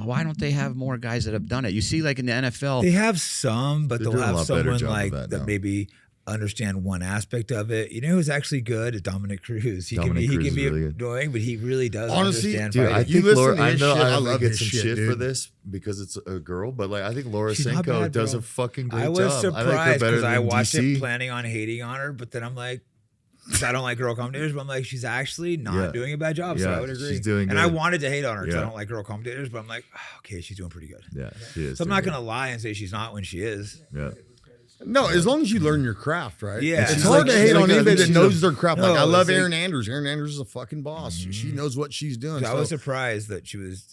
why don't they have more guys that have done it? You see, like in the NFL,
They have some, but
They're
they'll
doing a
have
lot better
someone
job of
like
that
that
now.
maybe understand one aspect of it. Who's actually good? Is Dominic Cruz. He
Dominic
can
Cruz
be
is really good.
annoying, but he really does
Honestly,
understand
Dude, I
fighting.
You
think
listen
Laura,
to
I
his
know
shit, I
I
love
get
his
some
shit,
shit for
dude.
this because it's a girl, but like I think Laura
She's not
Senko
bad,
does
bro.
a fucking great
I
job.
was
I like her
surprised
better
because I
than
watched
DC.
it planning on hating on her, but then I'm like, 'cause I don't like girl commentators, but I'm like, she's actually not doing a bad job. So
Yeah,
I would agree.
she's doing
and I
good.
wanted to hate on her because I
Yeah.
don't like girl commentators, but I'm like, okay, she's doing pretty good.
Yeah, she is.
So I'm not gonna lie and say she's not when she is.
Yeah.
No, as long as you learn your craft, right?
Yeah.
It's
She's
hard
like-
to hate
she's
on
like a-
anybody that
she's
knows
a-
their craft.
No,
Like I love
it's
Erin Andrews. Erin Andrews is a fucking boss. She knows what she's doing.
So I
So-
was surprised that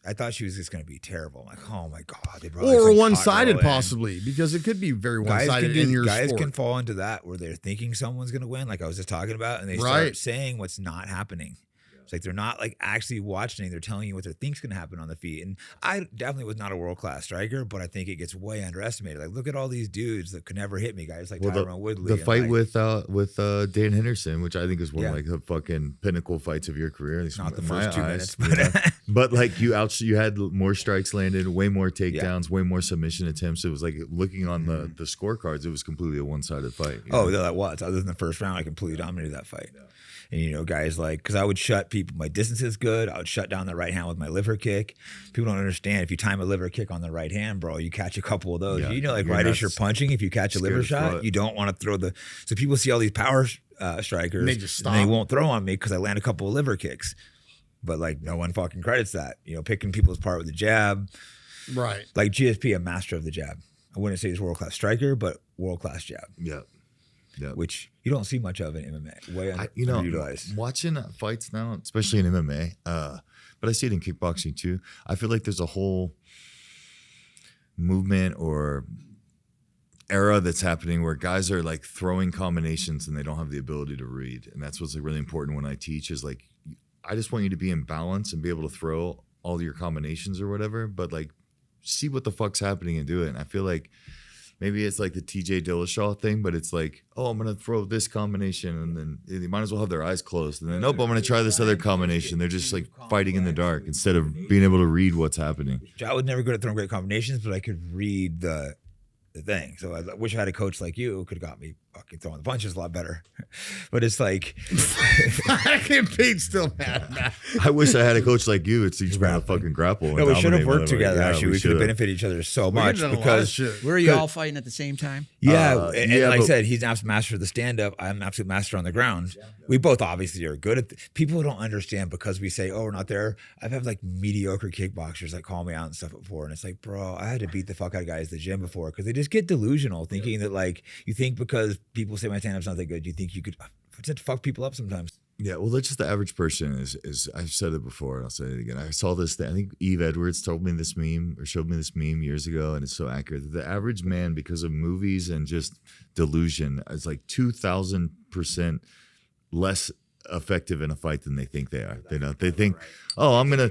I thought she was just going to be terrible. I'm like, oh my God. They brought like
or
some
one-sided
hot girl in.
possibly, because it could be very
Guys
one-sided
can
in your
guys
sport.
can fall into that where they're thinking someone's going to win, like I was just talking about, and they
Right.
start saying what's not happening. It's like they're not like actually watching. They're telling you what they think's going to happen on the feet. And I definitely was not a world-class striker, but I think it gets way underestimated. Like, look at all these dudes that could never hit me, guys like Tyron Woodley.
The
and,
fight
like,
with Dan Henderson, which I think is one
Yeah.
of like the fucking pinnacle fights of your career. At least
not the
in my
first 2
eyes,
minutes, but
But like you had more strikes landed, way more takedowns, way more submission attempts. It was like looking on the scorecards, it was completely a one-sided fight. you
Oh,
know?
that was. Other than the first round, I completely dominated that fight. And, guys like, because I would shut people, my distance is good. I would shut down the right hand with my liver kick. People don't understand. If you time a liver kick on the right hand, bro, you catch a couple of those.
Yeah,
Like
you're
right
not
as you're punching, if you catch a
scared
liver
to throw
shot,
it.
you don't want to throw so people see all these power strikers.
They just
and they
stop.
won't throw on me because I land a couple of liver kicks. But like no one fucking credits that. Picking people's part with the jab.
Right.
Like GSP, a master of the jab. I wouldn't say he's a world-class striker, but world-class jab.
Yeah. Yeah.
Which you don't see much of in MMA. Way underutilized.
Watching fights now, especially in MMA, but I see it in kickboxing too. I feel like there's a whole movement or era that's happening where guys are like throwing combinations and they don't have the ability to read. And that's what's like really important when I teach is like, I just want you to be in balance and be able to throw all your combinations or whatever, but like see what the fuck's happening and do it. And I feel like maybe it's like the TJ Dillashaw thing, but it's like, oh, I'm going to throw this combination. And then they might as well have their eyes closed. And then, nope, I'm going to try this other combination. They're just like fighting in the dark instead of being able to read what's happening.
I was never good at throwing great combinations, but I could read the thing. So I wish I had a coach like you who could have got me fucking throwing the punches a lot better. But it's like
Pete's still mad.
I wish I had a coach like you. It's teach me how to fucking grapple.
no, we should have worked
motherfuckers.
together.
Yeah,
Actually, we could have benefited each other so much because
Were you all fighting at the same time?
yeah, and
yeah,
like I
but-
said, he's an absolute master of the stand up. I'm an absolute master on the ground. We both obviously are good at. People don't understand because we say, "Oh, we're not there." I've had like mediocre kickboxers like call me out and stuff before, and it's like, bro, I had to beat the fuck out of guys at the gym before because they just get delusional, thinking that like you think because people say my stand up's not that good, you think you could just fuck people up sometimes.
Yeah, well, that's just the average person is I've said it before and I'll say it again. I saw this thing. I think Eve Edwards told me this meme or showed me this meme years ago, and it's so accurate. The average man, because of movies and just delusion, is like 2,000% less effective in a fight than they think they are. They think, oh, I'm gonna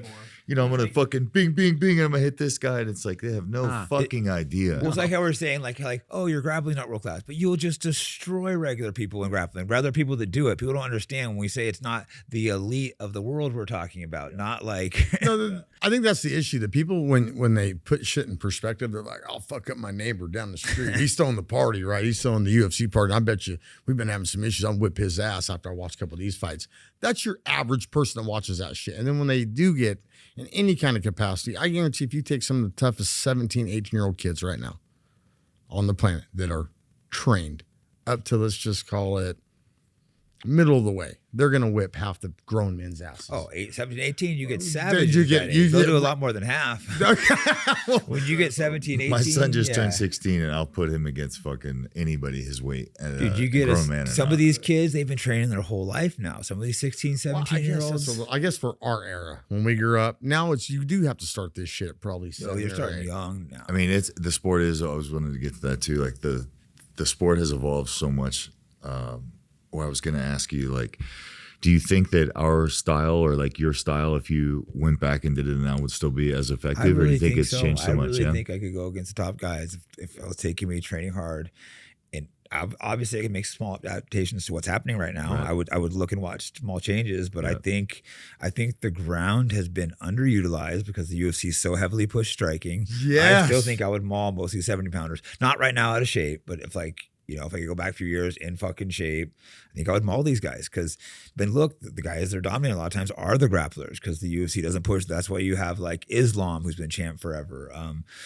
fucking bing, bing, bing, and I'm gonna hit this guy, and it's like they have no fucking idea.
Well, it's like how we're saying, like, oh, you're grappling not world class, but you'll just destroy regular people in grappling, regular people that do it. People don't understand when we say it's not the elite of the world we're talking about, not like.
No, I think that's the issue. That people, when they put shit in perspective, they're like, "I'll fuck up my neighbor down the street. He's throwing the party, right? He's throwing the UFC party. And I bet you we've been having some issues. I'll whip his ass after I watch a couple of these fights." That's your average person that watches that shit. And then when they do get in any kind of capacity, I guarantee if you take some of the toughest 17, 18-year-old kids right now on the planet that are trained up to, let's just call it, middle of the way, they're going to whip half the grown men's asses.
Oh, 17, 18, you get savage.
You
They'll do a lot more than half. When you get 17, 18.
My son just turned 16, and I'll put him against fucking anybody his weight.
Dude, you get some of these kids, they've been training their whole life now. Some of these 16, 17-year-olds.
I guess for our era, when we grew up, now you do have to start this shit at probably 7
you're
or
starting
8.
young now.
I mean, the sport is. I was wanting to get to that too. Like the sport has evolved so much. Or I was going to ask you, like, do you think that our style or like your style, if you went back and did it now, would still be as effective?
I really
or do you think it's
so.
changed so much?
I really think I could go against the top guys if I was taking me training hard. And obviously I can make small adaptations to what's happening right now.
Right.
I would look and watch small changes, but
Yeah.
I think the ground has been underutilized because the UFC is so heavily pushed striking.
Yes.
I still think I would maul most of these 70-pounders. Not right now out of shape, but if if I could go back a few years in fucking shape, I think I would maul these guys. Because, look, the guys that are dominating a lot of times are the grapplers because the UFC doesn't push. That's why you have like Islam, who's been champ forever.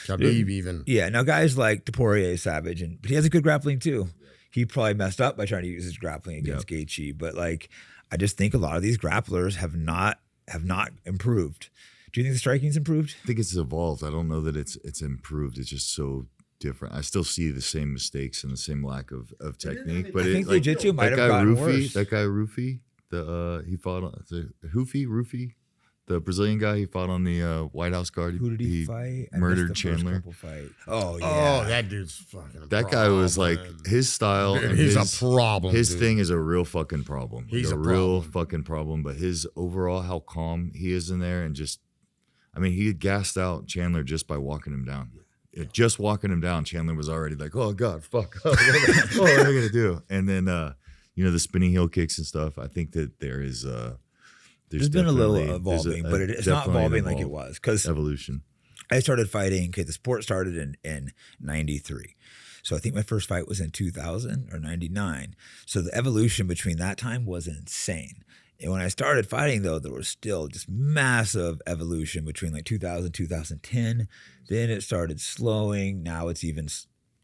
Khabib even.
Yeah, now guys like Topuria is savage, but he has a good grappling too. He probably messed up by trying to use his grappling against Gaethje, but like I just think a lot of these grapplers have not improved. Do you think the striking's improved?
I think it's evolved. I don't know that it's improved. It's just so different. I still see the same mistakes and the same lack of technique. But
I think
like,
jiu-jitsu might
that
have
guy
gotten
Rufy,
worse.
that guy Rufy, he fought on the Rufy, the Brazilian guy. He fought on the White House guard.
Who did he fight? I
Murdered
missed the first
Chandler.
couple fight. Oh yeah.
Oh, that dude's fucking a
That guy was like his style.
Dude,
and
he's
his,
a problem.
His
dude.
thing is a real fucking problem.
He's
Like
a
real
problem.
fucking problem. But his overall, how calm he is in there, and just, I mean, he gassed out Chandler just by walking him down. Just walking him down, Chandler was already like, "Oh God, fuck! What am I gonna do?" And then, the spinning heel kicks and stuff. I think that there's
been a little
definitely-
evolving,
there's
but it's not
definitely an
evolving like it was because
evolution.
I started fighting. Okay, the sport started in '93, so I think my first fight was in 2000 or '99. So the evolution between that time was insane. And when I started fighting, though, there was still just massive evolution between like 2000, 2010. Then it started slowing. Now it's even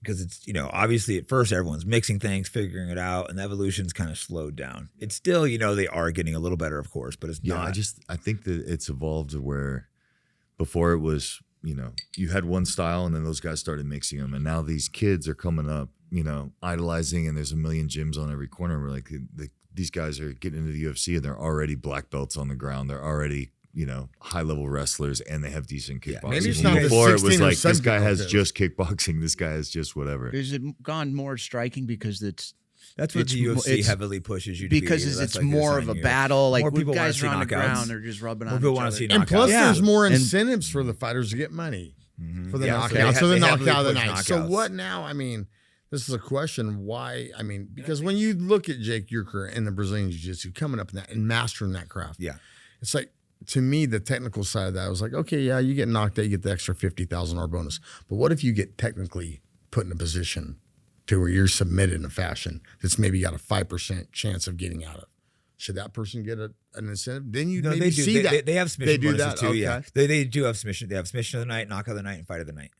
because it's, obviously at first everyone's mixing things, figuring it out, and the evolution's kind of slowed down. It's still, they are getting a little better, of course, but it's not.
I think that it's evolved to where before it was, you had one style and then those guys started mixing them. And now these kids are coming up, idolizing, and there's a million gyms on every corner. We're like, these guys are getting into the UFC and they're already black belts on the ground. They're already, high level wrestlers, and they have decent kickboxing.
maybe it's not the
Before it
16
was
or
like, this
17
guy has
kids.
just kickboxing. This guy has just whatever.
Is it gone more striking because
That's what
it's
the
mo-
UFC
it's-
heavily pushes you to be.
because
That's
it's
like
more
they're
of a
saying,
battle? Like
more
when
people wanna
guys
see
are on the
knockouts.
ground, they're just rubbing
More
on
people
each
wanna
other.
see
And plus,
knockouts.
there's more
And-
incentives for the fighters to get money for the
Yeah, so they
knockouts. So,
they
the
heavily
knockout of the
push
night. So
knockouts.
what now? I mean, this is a question. Why? I mean, because when you look at Jake Euchre and the Brazilian Jiu-Jitsu coming up in that and mastering that craft,
Yeah.
it's like, to me, the technical side of that, I was like, okay, yeah, you get knocked out, you get the extra $50,000 bonus. But what if you get technically put in a position to where you're submitted in a fashion that's maybe got a 5% chance of getting out of. Should that person get an incentive? Then you maybe see that.
They have submission bonuses
that,
too.
okay.
Yeah, they do have submission. They have submission of the night, knockout of the night, and fight of the night.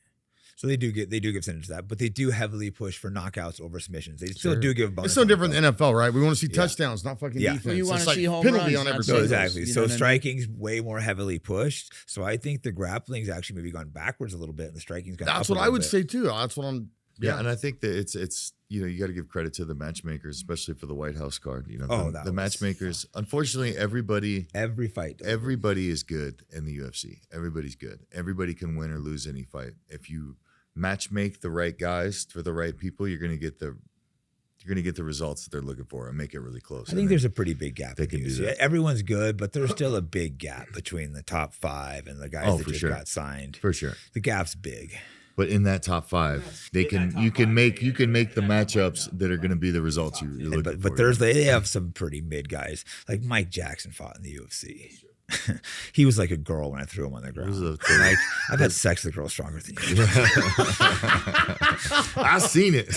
So they do give percentage of that, but they do heavily push for knockouts over submissions. They still do give bonus.
It's no different than NFL, right? We want to see touchdowns, not fucking defense.
Well, you want
It's
to
like
see home
penalty
runs,
on
not
every
singles.
play.
Exactly.
You know
So
what I mean?
striking's way more heavily pushed. So I think the grappling's actually maybe gone backwards a little bit, and the striking's gone
That's
up
what
a
I
little
would
bit.
say too. That's what I'm.
Yeah, and I think that it's you got to give credit to the matchmakers, especially for the White House card. The matchmakers. Unfortunately, every
fight.
Everybody is good in the UFC. Everybody's good. Everybody can win or lose any fight. If you matchmake the right guys for the right people, you're gonna get the results that they're looking for and make it really close.
I think there's a pretty big gap.
They can do that.
Everyone's good, but there's still a big gap between the top 5 and the guys that just got signed.
For sure.
The gap's big.
But in that top 5, you can make the matchups that are going to be the results you're looking for.
But they have some pretty mid guys. Like Mike Jackson fought in the UFC. He was like a girl when I threw him on the ground. Like, I've had sex with a girl stronger than you.
I've seen it.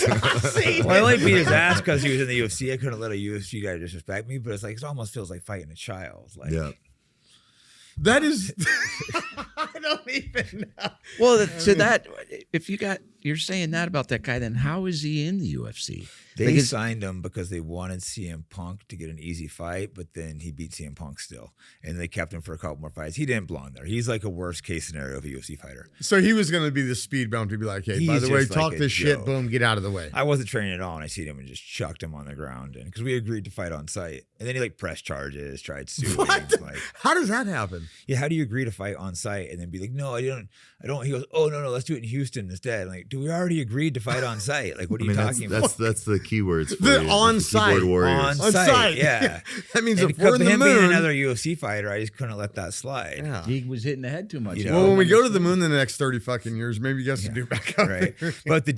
Well, I only beat his ass because he was in the UFC. I couldn't let a UFC guy disrespect me, but it's like it almost feels like fighting a child. Like,
yeah.
That is. I don't even know.
Well, if you're saying that about that guy, then how is he in the UFC?
They signed him because they wanted CM Punk to get an easy fight, but then he beat CM Punk still. And they kept him for a couple more fights. He didn't belong there. He's like a worst case scenario of a UFC fighter.
So he was going to be the speed bump to be like, hey, by the way, talk this shit, boom, get out of the way.
I wasn't training at all, and I seen him and just chucked him on the ground. And because we agreed to fight on site. And then he like pressed charges, tried suing. Like,
how does that happen?
Yeah, how do you agree to fight on site and then be like, no, I don't. He goes, oh, no, let's do it in Houston instead. I'm like, dude, we already agreed to fight on site. Like, what are you talking about?
That's the keywords for
the on site.
On site, yeah.
That means
and
if we're in the
him
moon.
being another UFC fighter, I just couldn't let that slide.
Yeah.
He was hitting the head too much.
Well, when we go to the moon the next 30 fucking years, maybe you guys can do back up.
Right. But the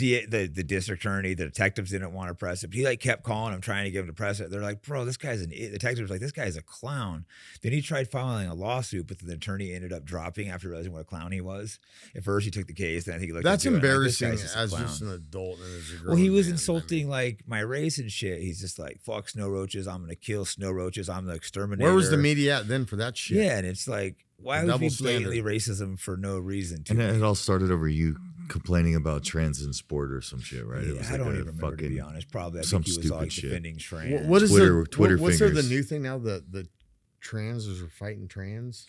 district attorney, the detectives didn't want to press it. He like kept calling him, trying to get him to press it. They're like, bro, this guy's an idiot. The detective was like, this guy's a clown. Then he tried filing a lawsuit, but the attorney ended up dropping after realizing what a clown he was. At first, he took the case, then I think he looked
That's
into
embarrassing
it, like,
as just an adult and as a grown
Well, he was
man.
insulting like my race and shit. He's just like, fuck snow roaches. I'm gonna kill snow roaches. I'm the exterminator.
Where was the media at then for that shit?
Yeah, and it's like, why would you blatantly racism for no reason?
And it all started over you complaining about trans in sport or some shit, right?
Yeah,
it was
I
like
don't even remember, to be honest. Probably I
some
think he was like
stupid
defending trans.
What is
Twitter
what's there the
fingers.
new thing now? The transers are fighting trans.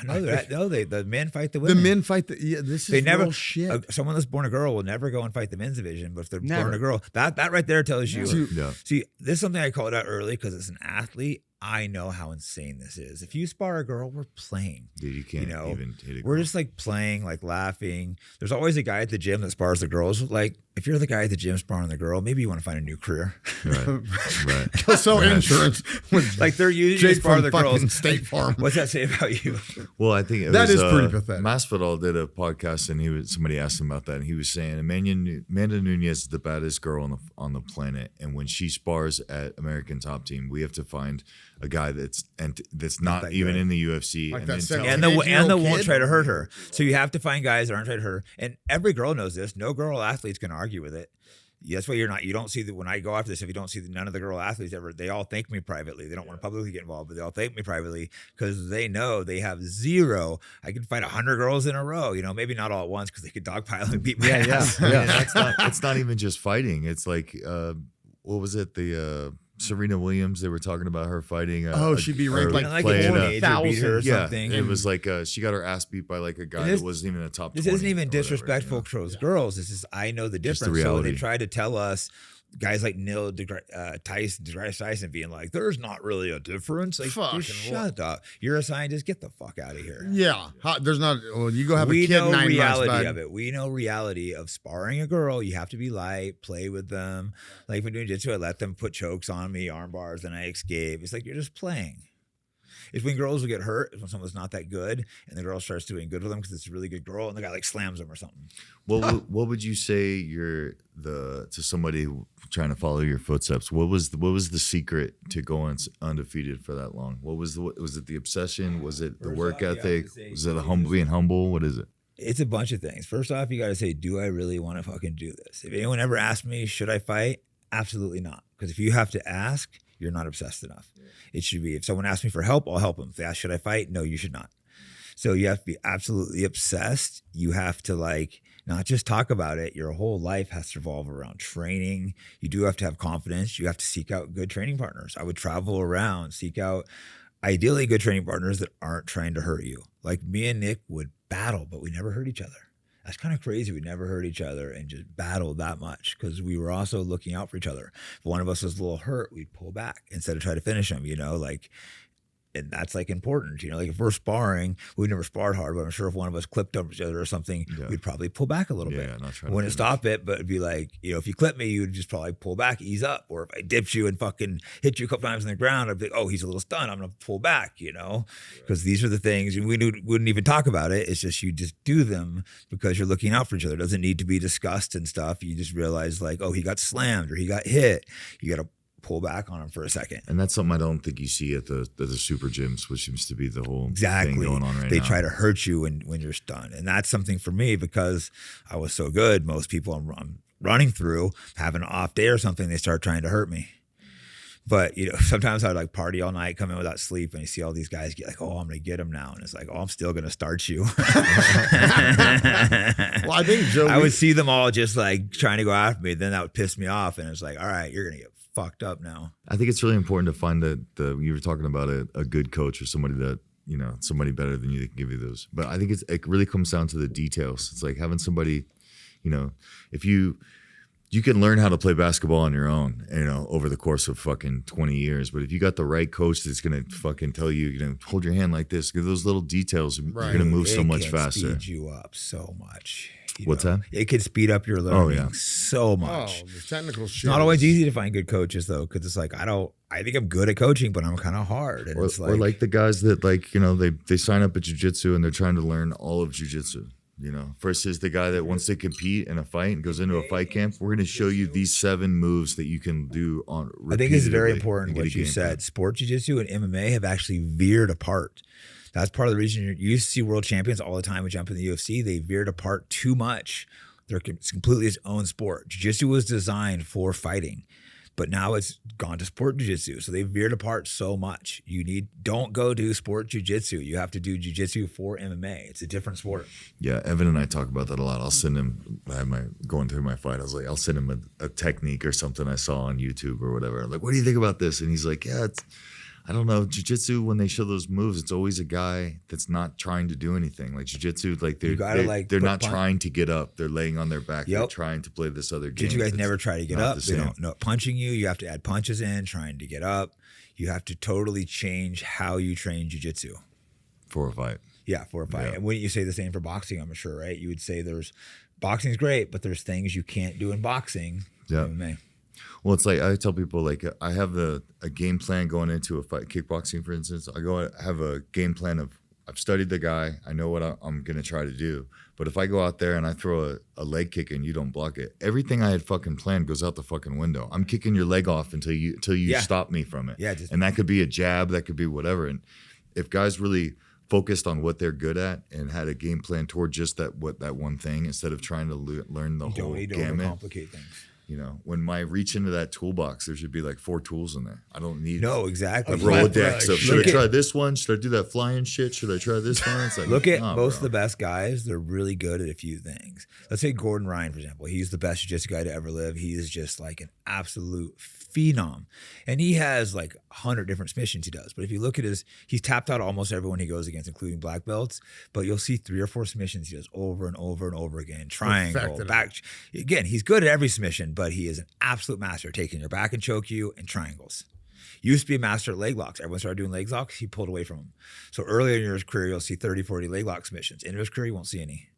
The men fight the
The
women.
men fight the. Yeah, this is real shit.
Someone that's born a girl will never go and fight the men's division, but if they're
Never.
born a girl, that right there tells you.
Yeah.
See, this is something I called out early because as an athlete, I know how insane this is. If you spar a girl, we're playing.
Dude, you can't even hit a
We're
girl.
just like playing, like laughing. There's always a guy at the gym that spars the girls. Like, if you're the guy at the gym sparring the girl, maybe you want to find a new career.
Right.
Go sell insurance. With
Like they're using to
Jake
spar
from
the
fucking
girls.
State Farm.
What's that say about you?
Well, I think
That is pretty pathetic.
Masvidal did a podcast and somebody asked him about that, and he was saying Amanda Nunes is the baddest girl on the planet, and when she spars at American Top Team, we have to find a guy that's not
that
even
good.
in the UFC,
Like
and
that
then tell
and
her-
the won't
kid?
try to hurt her. So you have to find guys that aren't trying to hurt her. And every girl knows this. No girl athlete's going to argue with it. That's why you don't see that when I go after this. If you don't see none of the girl athletes ever, they all thank me privately. They don't want to publicly get involved, but they all thank me privately because they know they have zero. I can fight 100 girls in a row. Maybe not all at once because they could dogpile and beat my ass.
I mean, it's not even just fighting. It's like what was it? The Serena Williams. They were talking about her fighting.
She'd be ranked like
a
4,000
teenager beat her or
yeah,
something.
it was like she got her ass beat by like a guy that wasn't even in the top 20.
This isn't even
or whatever,
disrespectful to those girls. This is I know the
Just
difference.
the
So
reality.
they try to tell us. Guys like Neil deGrasse Tyson being like, there's not really a difference. Like,
Fucking
just shut up. You're a scientist. Get the fuck out of here.
Yeah, there's not. Well, you go have
We
a kid
know
9
reality
months.
of it. We know reality of sparring a girl. You have to be light, play with them. Like when doing jiu-jitsu, I let them put chokes on me, arm bars, and I escape. It's like you're just playing. It's when girls will get hurt, it's when someone's not that good, and the girl starts doing good with them because it's a really good girl, and the guy like slams them or something.
What would you say to somebody trying to follow your footsteps? What was the secret to going undefeated for that long? Was it the obsession? Was it the work ethic? Was it being humble? What is it?
It's a bunch of things. First off, you got to say, do I really want to fucking do this? If anyone ever asked me, should I fight? Absolutely not. Because if you have to ask, you're not obsessed enough. Yeah. It should be, if someone asks me for help, I'll help them. If they ask, should I fight? No, you should not. So you have to be absolutely obsessed. You have to like, not just talk about it. Your whole life has to revolve around training. You do have to have confidence. You have to seek out good training partners. I would travel around, seek out ideally good training partners that aren't trying to hurt you. Like me and Nick would battle, but we never hurt each other. That's kind of crazy. We never hurt each other and just battled that much because we were also looking out for each other. If one of us was a little hurt, we'd pull back instead of try to finish him, you know, like, and that's like important, you know, like if we're sparring, we never sparred hard, but I'm sure if one of us clipped over each other or something, we'd probably pull back a little bit. Wouldn't stop it, but it'd be like, you know, if you clip me, you'd just probably pull back, ease up. Or if I dipped you and fucking hit you a couple times on the ground, I'd be like, oh, he's a little stunned. I'm going to pull back, you know, because these are the things, and we wouldn't even talk about it. It's just, you just do them because you're looking out for each other. It doesn't need to be discussed and stuff. You just realize like, oh, he got slammed or he got hit. You got to pull back on him for a second.
And that's something I don't think you see at the super gyms, which seems to be the whole thing going on right now.
They try to hurt you when you're stunned. And that's something for me because I was so good. Most people I'm running through have an off day or something, they start trying to hurt me. But, you know, sometimes I would like party all night, come in without sleep, and you see all these guys get like, oh, I'm going to get him now. And it's like, oh, I'm still going to start you.
Well, I think Joe,
I would see them all just like trying to go after me. Then that would piss me off. And it's like, all right, you're going to get fucked up now.
I think it's really important to find you were talking about a good coach or somebody that, you know, somebody better than you that can give you those. But I think it really comes down to the details. It's like having somebody, you know, if you can learn how to play basketball on your own, you know, over the course of fucking 20 years. But if you got the right coach that's going to fucking tell you, you know, hold your hand like this, give those little details, you're going to move so much faster.
It can speed you up so much.
What's that?
It can speed up your learning so much.
Oh, the technical shit.
It's not always easy to find good coaches though, because it's like I think I'm good at coaching, but I'm kind of hard. And it's like,
or like the guys that like, you know, they sign up at jiu-jitsu and they're trying to learn all of jiu-jitsu. You know, versus the guy that wants to compete in a fight and goes into a fight camp. We're going to show you these 7 moves that you can do on.
I think it's very important what you said. Sport jiu-jitsu and MMA have actually veered apart. That's part of the reason you see world champions all the time who jump in the UFC. They veered apart too much. It's completely its own sport. Jiu-jitsu was designed for fighting, but now it's gone to sport jiu-jitsu. So they veered apart so much. Don't go do sport jiu-jitsu. You have to do jiu-jitsu for MMA. It's a different sport.
Yeah, Evan and I talk about that a lot. I'll send him, going through my fight, I was like, I'll send him a technique or something I saw on YouTube or whatever. I'm like, what do you think about this? And he's like, yeah, I don't know. Jiu-jitsu, when they show those moves, it's always a guy that's not trying to do anything. Like jiu-jitsu, like they're not trying to get up. They're laying on their back. They're trying to play this other game.
You guys never try to get up. They don't know punching you. You have to add punches in, trying to get up. You have to totally change how you train jiu-jitsu.
For a fight.
Yeah, for a fight.
Yeah.
And wouldn't you say the same for boxing, I'm sure, right? You would say boxing's great, but there's things you can't do in boxing.
Yeah.
MMA.
Well, it's like I tell people, like I have a game plan going into a fight, kickboxing, for instance. I have a game plan of I've studied the guy. I know what I'm going to try to do. But if I go out there and I throw a leg kick and you don't block it, everything I had fucking planned goes out the fucking window. I'm kicking your leg off until you stop me from it.
Yeah,
and that could be a jab, that could be whatever. And if guys really focused on what they're good at and had a game plan toward just that one thing instead of trying to learn the whole gamut.
Don't overcomplicate things.
You know, when I reach into that toolbox, there should be like 4 tools in there. I don't need
exactly
a Rolodex of should I try this one? Should I do that flying shit? Should I try this one? It's like,
look at most of the best guys. They're really good at a few things. Let's say Gordon Ryan, for example. He's the best jiu-jitsu guy to ever live. He is just like an absolute phenom. And he has like 100 different submissions he does. But if you look at he's tapped out almost everyone he goes against, including black belts. But you'll see 3 or 4 submissions he does over and over and over again. Triangle, back. Again, he's good at every submission, but he is an absolute master at taking your back and choke you and triangles. Used to be a master at leg locks. Everyone started doing leg locks. He pulled away from them. So earlier in his career, you'll see 30, 40 leg lock submissions. Into his career, you won't see any.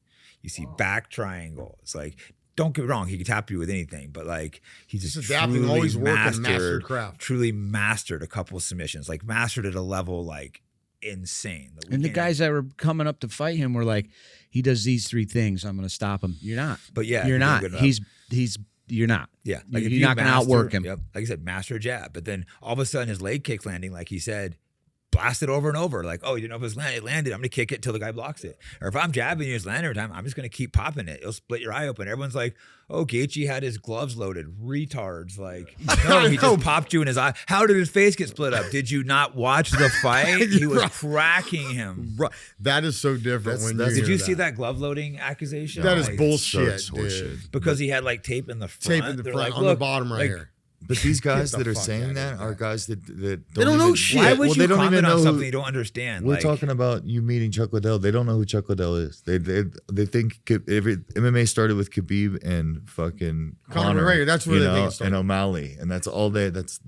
You see back triangle. It's like, don't get me wrong, he can tap you with anything, but like he's just
adapting, always working, mastered craft.
Truly mastered a couple of submissions, like mastered at a level like insane.
And the guys that were coming up to fight him were like, he does these 3 things, I'm going to stop him. You're not.
But yeah,
you're not. You're not.
Yeah,
like you're not going to outwork him.
Yep. Like I said, master jab, but then all of a sudden his leg kick landing, like he said, blast it over and over. Like, oh, you know, if it landed, I'm going to kick it until the guy blocks it. Or if I'm jabbing you, it's landing every time, I'm just going to keep popping it. It'll split your eye open. Everyone's like, oh, Gaethje had his gloves loaded. Retards. Like, no, he just popped you in his eye. How did his face get split up? Did you not watch the fight? He was cracking him.
Right. That is so different.
Did you see that glove loading accusation?
That is bullshit, dude.
Because he had like tape in the front.
Tape in the
They're
front,
like,
on the bottom right here.
But these guys
the
that are
fuck
saying
out
that
of
are
here.
guys that
They don't know
even,
shit.
Why would
well,
you
they don't
comment
even
on
know
something
who,
you don't understand?
We're
like,
talking about you meeting Chuck Liddell. They don't know who Chuck Liddell is. They think MMA started with Khabib and fucking
Conor McGregor. That's where they think it started.
and O'Malley, and that's all they. That's.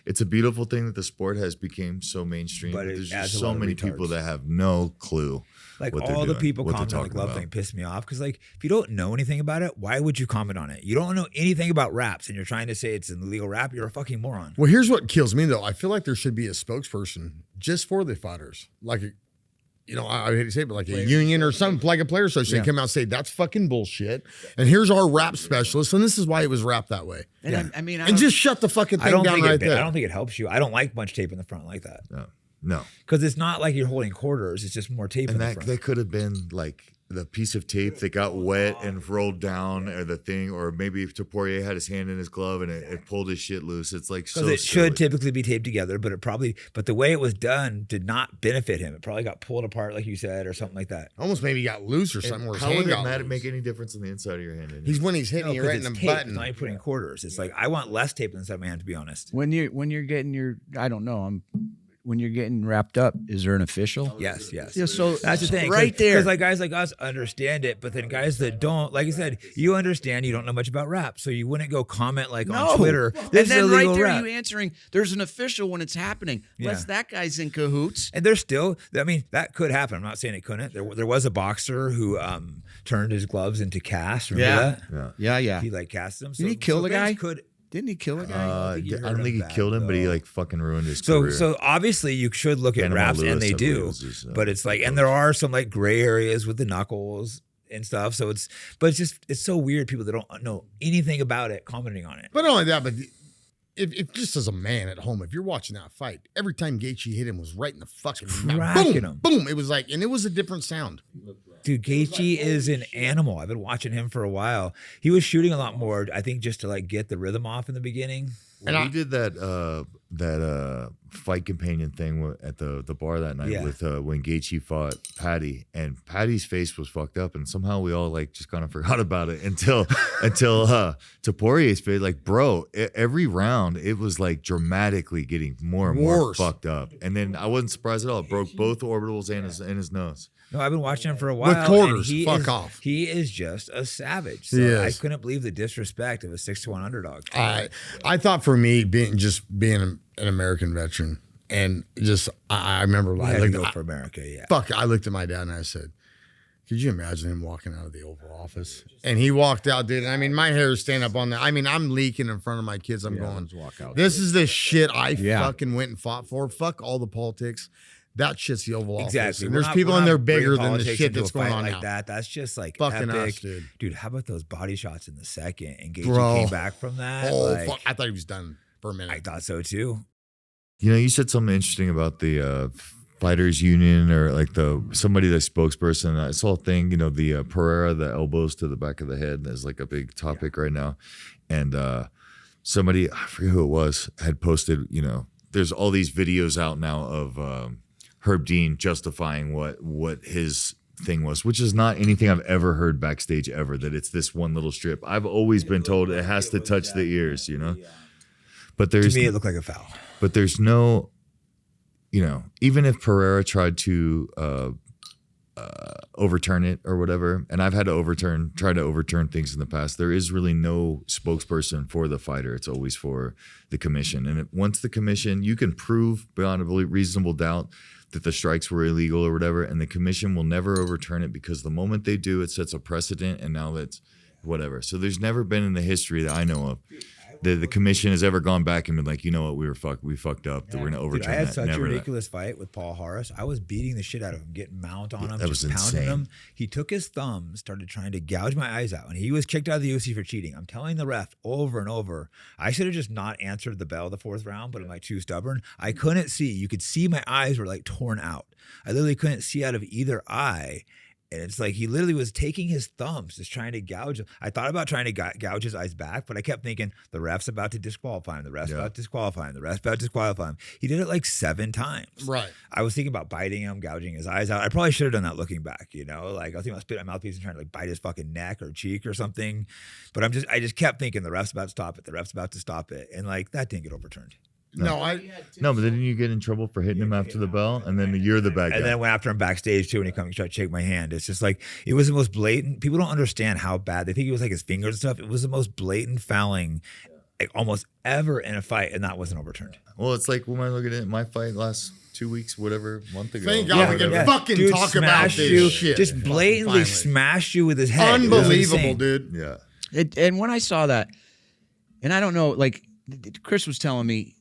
It's a beautiful thing that the sport has become so mainstream.
But
But
it
there's
adds
just
a
so
lot of
many
retards.
people that have no clue.
Like
what they're
all the
doing,
people
what they're
commenting on the
talking
glove
about.
thing piss me off because like if you don't know anything about it, why would you comment on it? You don't know anything about raps and you're trying to say it's an illegal rap. You're a fucking moron.
Well, here's what kills me though. I feel like there should be a spokesperson just for the fighters, like I hate to say it, but like a union or something, like a player association, come out and say that's fucking bullshit. And here's our rap specialist, and this is why it was wrapped that way.
And I mean,
And just shut the fucking thing down right there.
I don't think it helps you. I don't like bunch tape in the front like that.
No.
Because it's not like you're holding quarters. It's just more tape in
And
the
that
front.
they could have been like the piece of tape that got wet and rolled down, or the thing, or maybe if Topuria had his hand in his glove and it pulled his shit loose. It's like so.
Because it
silly.
should typically be taped together, but the way it was done did not benefit him. It probably got pulled apart, like you said, or something like that.
Almost maybe he got loose or something. Where his
How
hand
would
got
it
loose.
make any difference on the inside of your hand?
He's when he's hitting you right in the
tape.
button.
It's not even putting quarters. It's like I want less tape inside my hand, to be honest.
when you're getting your, I don't know, when you're getting wrapped up, is there an official?
Yes.
Yeah, so
That's the thing,
right there.
Because like guys like us understand it, but then guys that don't, like I said, you understand you don't know much about rap, so you wouldn't go comment like on Twitter.
And
This
then
is
right
illegal
there,
rap.
you answering, there's an official when it's happening. Unless that guy's in cahoots.
And there's still, I mean, that could happen. I'm not saying it couldn't. There was a boxer who turned his gloves into casts. Remember that?
Yeah.
He like cast them.
Didn't he kill the guy?
Could,
Didn't he kill a guy?
I don't think he killed him, but he like fucking ruined his
So
career.
obviously you should look at
Panama
raps, and
Lewis,
they
I believe,
do,
was his,
but it's like, and there are some like gray areas with the knuckles and stuff. So it's so weird. People that don't know anything about it commenting on it.
But not only that, but if just as a man at home, if you're watching that fight, every time Gaethje hit him was right in the fucking mouth.
cracking
Boom,
him.
boom. It was like, and it was a different sound.
Dude, Gaethje is an animal. I've been watching him for a while. He was shooting a lot more, I think, just to like get the rhythm off in the beginning.
And we did that fight companion thing at the bar that night with when Gaethje fought Patty, and Patty's face was fucked up, and somehow we all like just kind of forgot about it until Topuria's face, like, bro, every round it was like dramatically getting more and more fucked up, and then I wasn't surprised at all. It broke both orbitals and his nose.
No, I've been watching him for a while.
With quarters,
and
fuck off.
He is just a savage. So
He
I
is.
couldn't believe the disrespect of a 6-1 underdog.
I thought for me, being an American veteran, and just I remember
He
I
had to
looked
go for America, yeah.
I looked at my dad and I said, could you imagine him walking out of the Oval Office? And he walked out, dude. I mean, my hair is standing up on that. I mean, I'm leaking in front of my kids. I'm going, this is the shit I fucking went and fought for. Fuck all the politics. That shit's the Oval Office.
Exactly.
And there's people in there bigger than the shit that's going on
like
now.
that. That's just like
Fucking
epic.
us, dude.
Dude, how about those body shots in the second? And Gaethje
Bro.
came back from that.
Oh,
like,
fuck. I thought he was done for a minute.
I thought so too.
You know, you said something interesting about the fighters union, or like somebody, the spokesperson. I saw a thing, you know, the Pereira, the elbows to the back of the head is like a big topic right now. And somebody, I forget who it was, had posted, you know, there's all these videos out now of Herb Dean justifying what his thing was, which is not anything I've ever heard backstage ever, that it's this one little strip. I've always been told it has to touch the ears, you know. But
To
there's
me, it looked like a foul.
But there's no, you know, even if Pereira tried to overturn it or whatever, and I've had to try to overturn things in the past, there is really no spokesperson for the fighter. It's always for the commission. And once the commission, you can prove beyond a reasonable doubt that the strikes were illegal or whatever, and the commission will never overturn it, because the moment they do, it sets a precedent, and now that's whatever. So there's never been in the history that I know of the commission has ever gone back and been like, you know what, we fucked up. We're gonna overturn
Dude, I had
that.
such
Never
a
that.
ridiculous fight with Paul Harris. I was beating the shit out of him, getting mount on him,
That
just
was
pounding
insane.
him. He took his thumbs, started trying to gouge my eyes out, and he was kicked out of the UFC for cheating. I'm telling the ref over and over, I should have just not answered the bell the 4th round, but I'm like too stubborn. I couldn't see. You could see my eyes were like torn out. I literally couldn't see out of either eye. And it's like he literally was taking his thumbs, just trying to gouge him. I thought about trying to gouge his eyes back, but I kept thinking, the ref's about to disqualify him. The ref's about to disqualify him. The ref's about to disqualify him. He did it like 7 times.
Right.
I was thinking about biting him, gouging his eyes out. I probably should have done that looking back, you know? Like I was thinking about spitting my mouthpiece and trying to like bite his fucking neck or cheek or something. But I just kept thinking the ref's about to stop it. The ref's about to stop it. And like that didn't get overturned.
No,
No, but didn't you get in trouble for hitting him after the bell? And then you're the bad guy.
And then I went after him backstage too when he come and tried to shake my hand. It's just like, it was the most blatant. People don't understand how bad. They think it was like his fingers and stuff. It was the most blatant fouling like almost ever in a fight, and that wasn't overturned.
Well, it's like when I look at it, my fight last 2 weeks, whatever, month ago.
Thank God we can
Yeah.
fucking
Dude
talk about
smashed
this
you,
shit.
just blatantly
Finally.
smashed you with his head. It was
Unbelievable,
insane.
dude.
Yeah.
And when I saw that, and I don't know, like Chris was telling me,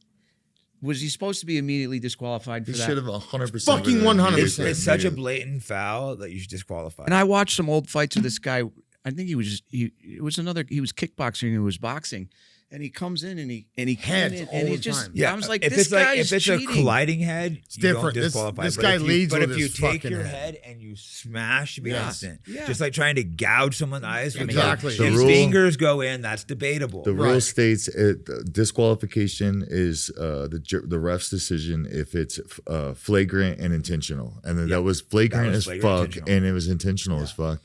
was he supposed to be immediately disqualified for
He
that?
should have 100%.
Fucking 100%.
It's such a blatant foul that you should disqualify.
And I watched some old fights of this guy. I think he was kickboxing and he was boxing. And he comes in and he
Heads
came in
all
and he
the
just
time.
Yeah,
I was like,
if
this
it's like
guy
if
is
it's
cheating.
a colliding head, it's you
different.
don't disqualify.
This
But
guy
if you,
leads
But
with
if you
his
take
fucking
your
head.
head and you smash, it'd be
Yeah.
instant.
Yeah.
Just like trying to gouge someone's eyes. From
Exactly.
If
The rule-
fingers go in, that's debatable.
The rule
Right.
states disqualification is the ref's decision if it's flagrant and intentional. And then that was flagrant
was
as
flagrant,
fuck,
intentional.
and it was intentional as fuck.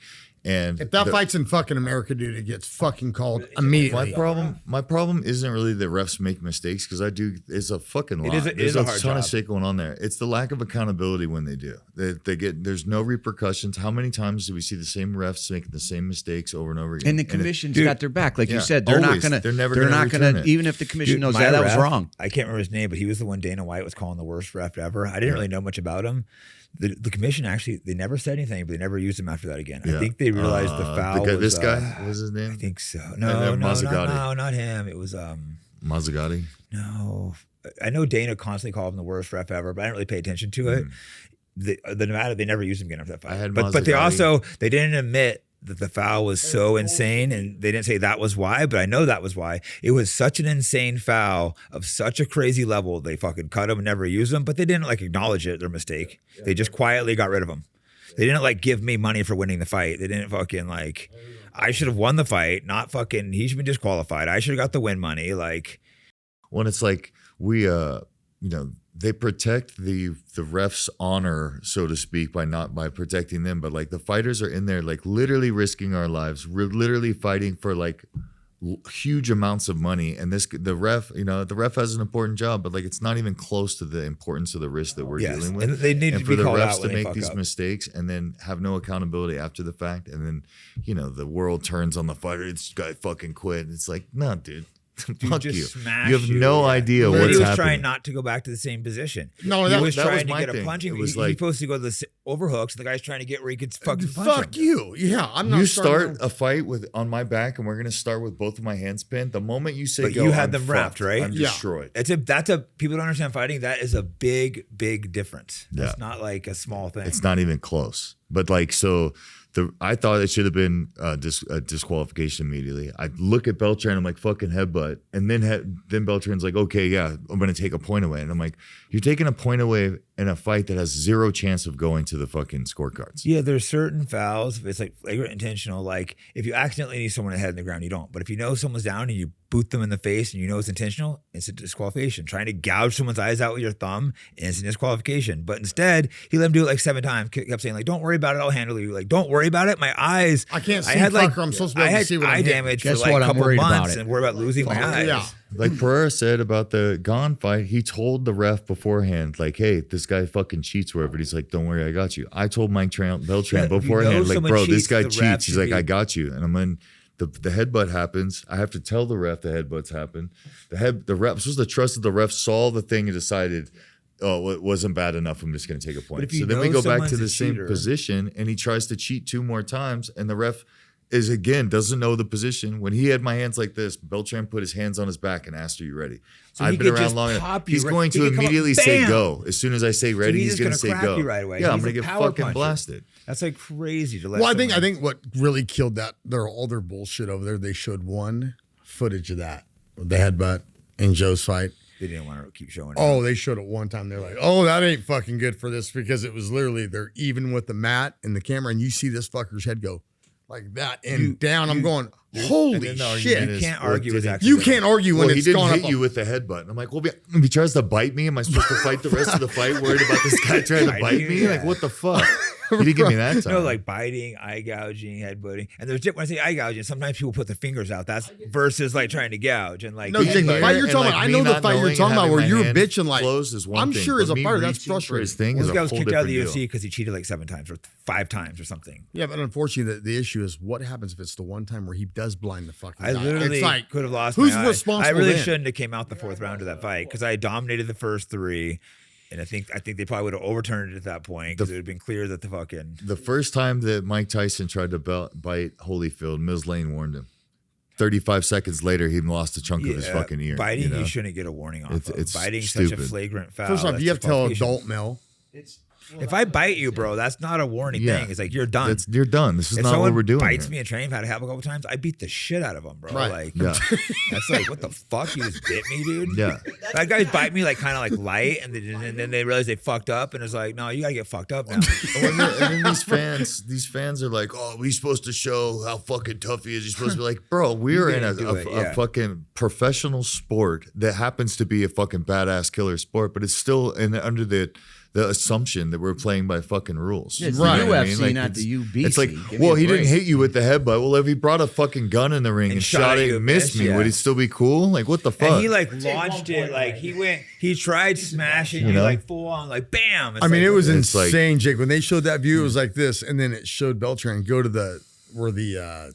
And
If that fight's in fucking America, dude, it gets fucking called
my
immediately.
problem isn't really that refs make mistakes, because it's a fucking lot.
is a
There's
hard
ton of
job.
shit going on there. It's the lack of accountability when they do. There's no repercussions. How many times do we see the same refs making the same mistakes over and over again?
And the commission's got their back, like you said. They're
always.
not gonna.
They're never
They're
gonna
not gonna.
return it.
Even if the commission
Dude,
knows
my
that was
ref,
wrong.
I can't remember his name, but he was the one Dana White was calling the worst ref ever. I didn't really know much about him. The commission actually, they never said anything, but they never used him after that again. I think they realized the foul was...
This guy, what was his name?
I think so.
then
No,
Mazzagatti.
not him. It was...
Mazzagatti.
No, I know Dana constantly called him the worst ref ever, but I didn't really pay attention to it. The Nevada, they never used him again after that fight.
I had
but they
Mazzagatti.
also, they didn't admit that the foul was so insane, and they didn't say that was why, but I know that was why. It was such an insane foul of such a crazy level. They fucking cut him and never used him, but they didn't like acknowledge it, their mistake. They just quietly got rid of him. They didn't like give me money for winning the fight. They didn't fucking like, I should have won the fight, not fucking, he should be disqualified. I should have got the win money. Like,
When it's like they protect the ref's honor, so to speak, by protecting them, but like the fighters are in there like literally risking our lives. We're literally fighting for like huge amounts of money, and the ref has an important job, but like it's not even close to the importance of the risk that we're dealing with.
And they need to
for
be
the
called
refs
out
to
when they
make
fuck
these
up.
mistakes and then have no accountability after the fact, and then the world turns on the fighter. This guy fucking quit. It's like, no, dude. Fuck
just
you.
smash
You have no
yeah.
idea
He
what's
was
happening.
trying not to go back to the same position.
No,
he
that-
was
that was
trying to
my
get a
thing.
punching.
It was
He's
like-
supposed to go to the overhook, so the guy's trying to get where he could fucking punch
Fuck
him.
you. Yeah, I'm not
You
starting
start a fight on my back, and we're gonna start with both of my hands pinned. The moment you say
But
go,
you had
I'm
them wrapped,
fucked.
right?
I'm
Yeah.
destroyed.
That's a people don't understand fighting. That is a big difference. That's
Yeah.
not like a small thing.
It's not even close. But like, so I thought it should have been a disqualification immediately. I look at Beltran, I'm like, fucking headbutt. And then Beltran's like, okay, yeah, I'm going to take a point away. And I'm like, you're taking a point away in a fight that has zero chance of going to the fucking scorecards.
Yeah, there's certain fouls. It's like flagrant intentional. Like if you accidentally knee someone in the head in the ground, you don't. But if you know someone's down and you boot them in the face and you know it's intentional, it's a disqualification. Trying to gouge someone's eyes out with your thumb is a disqualification. But instead, he let him do it like 7 times. Kept saying like, "Don't worry about it. I'll handle you." Like, don't worry about it. My eyes.
I can't see,
I had like
fucker. I'm supposed to be able
I
to
had
see what
eye
I'm hitting.
damage
Guess
for like
what?
a
I'm
couple
worried about
months
it.
and worried about losing my eyes.
Yeah.
Like Pereira said about the Gone fight, he told the ref beforehand, like, hey, this guy fucking cheats wherever. He's like, don't worry, I got you. I told Mike Beltran
Yeah, if you
beforehand,
know
like,
someone
bro, this
cheats,
guy
the ref
cheats. He's
should
like,
be-
I got you. And I'm in, the headbutt happens. I have to tell the ref the headbutts happen. The ref supposed to trust that the ref saw the thing and decided, oh, it wasn't bad enough. I'm just going to take a point.
if you
So then we
know
go back to
someone's
the
a
same
cheater-
position, and he tries to cheat 2 more times, and the ref is, again, doesn't know the position. When he had my hands like this, Beltran put his hands on his back and asked, "Are you ready?"
So
I've been around long enough. He's going to immediately say go. As soon as I say ready, he's going to say go.
Right away.
Yeah, I'm going to get fucking blasted.
That's like crazy to let.
Well, I think what really killed that, all their bullshit over there. They showed one footage of that, the headbutt in Joe's fight.
They didn't want to keep showing it.
Oh, they showed it one time. They're like, "Oh, that ain't fucking good for this," because it was literally they're even with the mat and the camera, and you see this fucker's head go like that and down. I'm going, holy shit!
You can't argue with that.
You can't argue when
he
it's
didn't
gone
hit
up.
you with the headbutt. And I'm like, well, if he tries to bite me, am I supposed to fight the rest of the fight worried about this guy trying to bite me? Like, what the fuck? He didn't give me that time.
No, like biting, eye gouging, headbutting. And there's different, when I say eye gouging, sometimes people put their fingers out. That's versus like trying to gouge. And like,
No, Jake, the fight you're talking about, I know the fight you're talking about where you're bitching like, I'm sure as a fighter that's frustrating.
This guy was kicked out of the UFC because he cheated like 7 times or 5 times or something.
Yeah, but unfortunately, the issue is what happens if it's the one time where he does blind the fucking guy.
I literally could have lost
who's
my eye.
responsible
I really
then?
shouldn't have came out the 4th round of that fight because I dominated the first 3. And I think they probably would have overturned it at that point because it would have been clear that the
first time that Mike Tyson tried to bite Holyfield, Mills Lane warned him. 35 seconds later, he lost a chunk of his fucking ear.
Biting, you shouldn't get a warning off of.
It's
Biting
stupid.
such a flagrant foul.
First off, you have to tell adult male.
If I bite you, bro, that's not a warning thing. It's like you're done.
You're done. This is
if
not what we're doing.
Bites
here.
me in training, I've had it happen a couple times. I beat the shit out of him, bro.
Right.
Like,
that's
like, what the fuck? You just bit me, dude.
Yeah.
That guys bite me like kind of like light, and then they realize they fucked up, and it's like, no, you gotta get fucked up now.
And then these fans are like, oh, we're supposed to show how fucking tough he is. You're supposed to be like, bro, we're in a fucking professional sport that happens to be a fucking badass killer sport, but it's still under the assumption that we're playing by fucking rules.
It's
right.
the UFC,
I mean? Like,
not the UBC.
It's like,
Give me
well,
a
he
break.
didn't hit you with the headbutt. Well, if he brought a fucking gun in the ring and shot it and missed me, would he still be cool? Like, what the fuck?
And he like launched it, like he tried smashing you like full on, like bam.
I mean, it was
it's
insane, Jake. When they showed that view, it was like this, and then it showed Beltran go to where the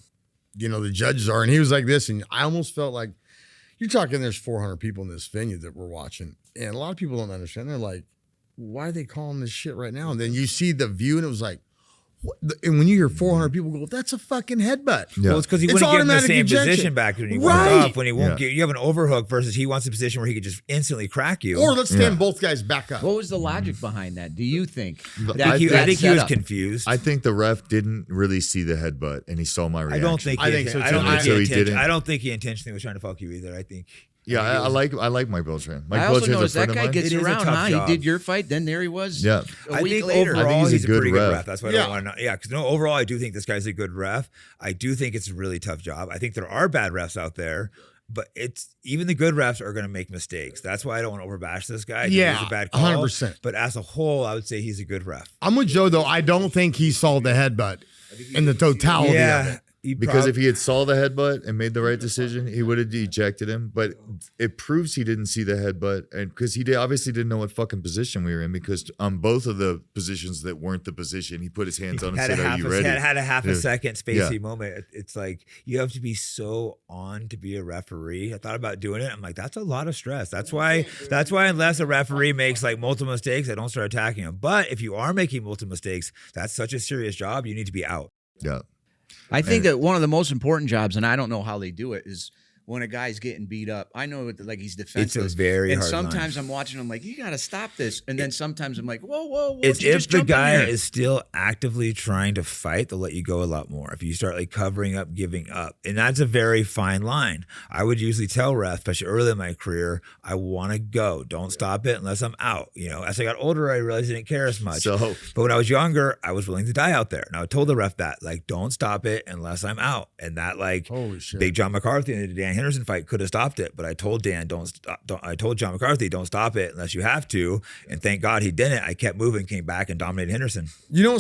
judges are, and he was like this, and I almost felt like you're talking. There's 400 people in this venue that we're watching, and a lot of people don't understand. They're like, why are they calling this shit right now? And then you see the view, and it was like, what? And when you hear 400 people go, that's a fucking headbutt.
Yeah.
Well, it's because he wouldn't get in the same position back when he went off. When he won't get, you have an overhook versus he wants a position where he could just instantly crack you.
Or let's stand both guys back up.
What was the logic behind that? Do you think?
I think he was confused.
I think the ref didn't really see the headbutt, and he saw my reaction.
I think so too.
I don't think he intentionally was trying to fuck you either. I think.
Yeah, I like Mike Beltran.
I also noticed that guy gets
It is a
around,
tough
huh?
job.
He did your fight, then there he was.
Yeah.
A week later.
Overall, he's a pretty good
ref.
ref. That's why I don't want to. Yeah, because overall, I do think this guy's a good ref. I do think it's a really tough job. I think there are bad refs out there, but even the good refs are going to make mistakes. That's why I don't want to overbash this guy.
Yeah,
he's a bad call.
100%.
But as a whole, I would say he's a good ref.
I'm with Joe though. I don't think he saw the headbutt in the totality of it.
Because if he had saw the headbutt and made the right decision, he would have ejected him. But it proves he didn't see the headbutt, and because he obviously didn't know what fucking position we were in. Because on both of the positions that weren't the position, he put his hands on and said, "Are you ready?"
Had a half a second spacey moment. It's like you have to be so on to be a referee. I thought about doing it. I'm like, that's a lot of stress. That's why unless a referee makes like multiple mistakes, I don't start attacking him. But if you are making multiple mistakes, that's such a serious job. You need to be out.
Yeah.
I think that one of the most important jobs, and I don't know how they do it, is when a guy's getting beat up. I know like he's defenseless.
It's a very
and
hard
sometimes
line.
I'm watching him like, you got to stop this. And then sometimes I'm like, whoa.
It's if the guy is still actively trying to fight, they'll let you go a lot more. If you start like covering up, giving up, and that's a very fine line. I would usually tell refs, especially early in my career, I want to go. Don't stop it unless I'm out. As I got older, I realized I didn't care as much. But when I was younger, I was willing to die out there. And I told the ref that, like, don't stop it unless I'm out. And that, like,
holy shit.
Big John McCarthy in the Dan Henderson fight could have stopped it, but I told Dan, I told John McCarthy, don't stop it unless you have to. And thank God he didn't. I kept moving, came back, and dominated Henderson.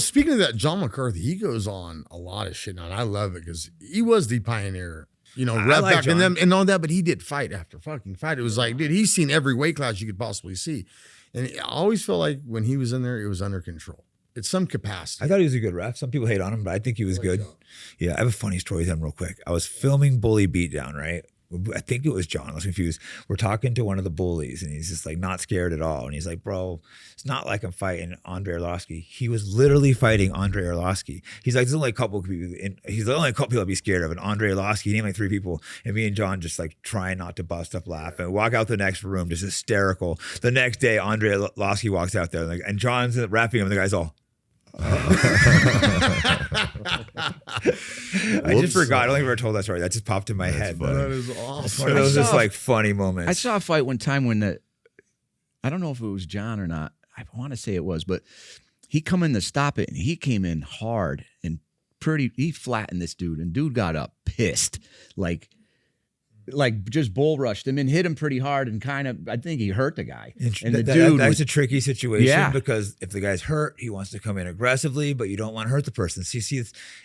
Speaking of that, John McCarthy, he goes on a lot of shit now, and I love it because he was the pioneer. Rep back in them and all that, but he did fight after fucking fight. It was like, dude, he's seen every weight class you could possibly see. And I always felt like when he was in there, it was under control. It's some capacity.
I thought he was a good ref. Some people hate on him, but I think he was good. Yeah, I have a funny story with him real quick. I was filming Bully Beatdown, right? I think it was John. I was confused. We're talking to one of the bullies, and he's just like not scared at all. And he's like, bro, it's not like I'm fighting Andre Arlovsky. He was literally fighting Andre Arlovsky. He's like, there's only a couple people. He's the only couple people I'd be scared of. And Andre Arlovsky, he named like 3 people. And me and John just like trying not to bust up laughing. Walk out the next room, just hysterical. The next day, Andre Arlovsky walks out there, like, and John's rapping him, and the guy's all, I just forgot. I don't think I've ever told that story. That just popped in my head.
That is awesome.
It's one of those just like funny moments.
I saw a fight one time when I don't know if it was John or not. I want to say it was, but he come in to stop it, and he came in hard and he flattened this dude, and dude got up pissed, like just bull rushed him and hit him pretty hard, and kind of, I think he hurt the guy. And the dude
that's a tricky situation, because if the guy's hurt, he wants to come in aggressively, but you don't want to hurt the person. So you see,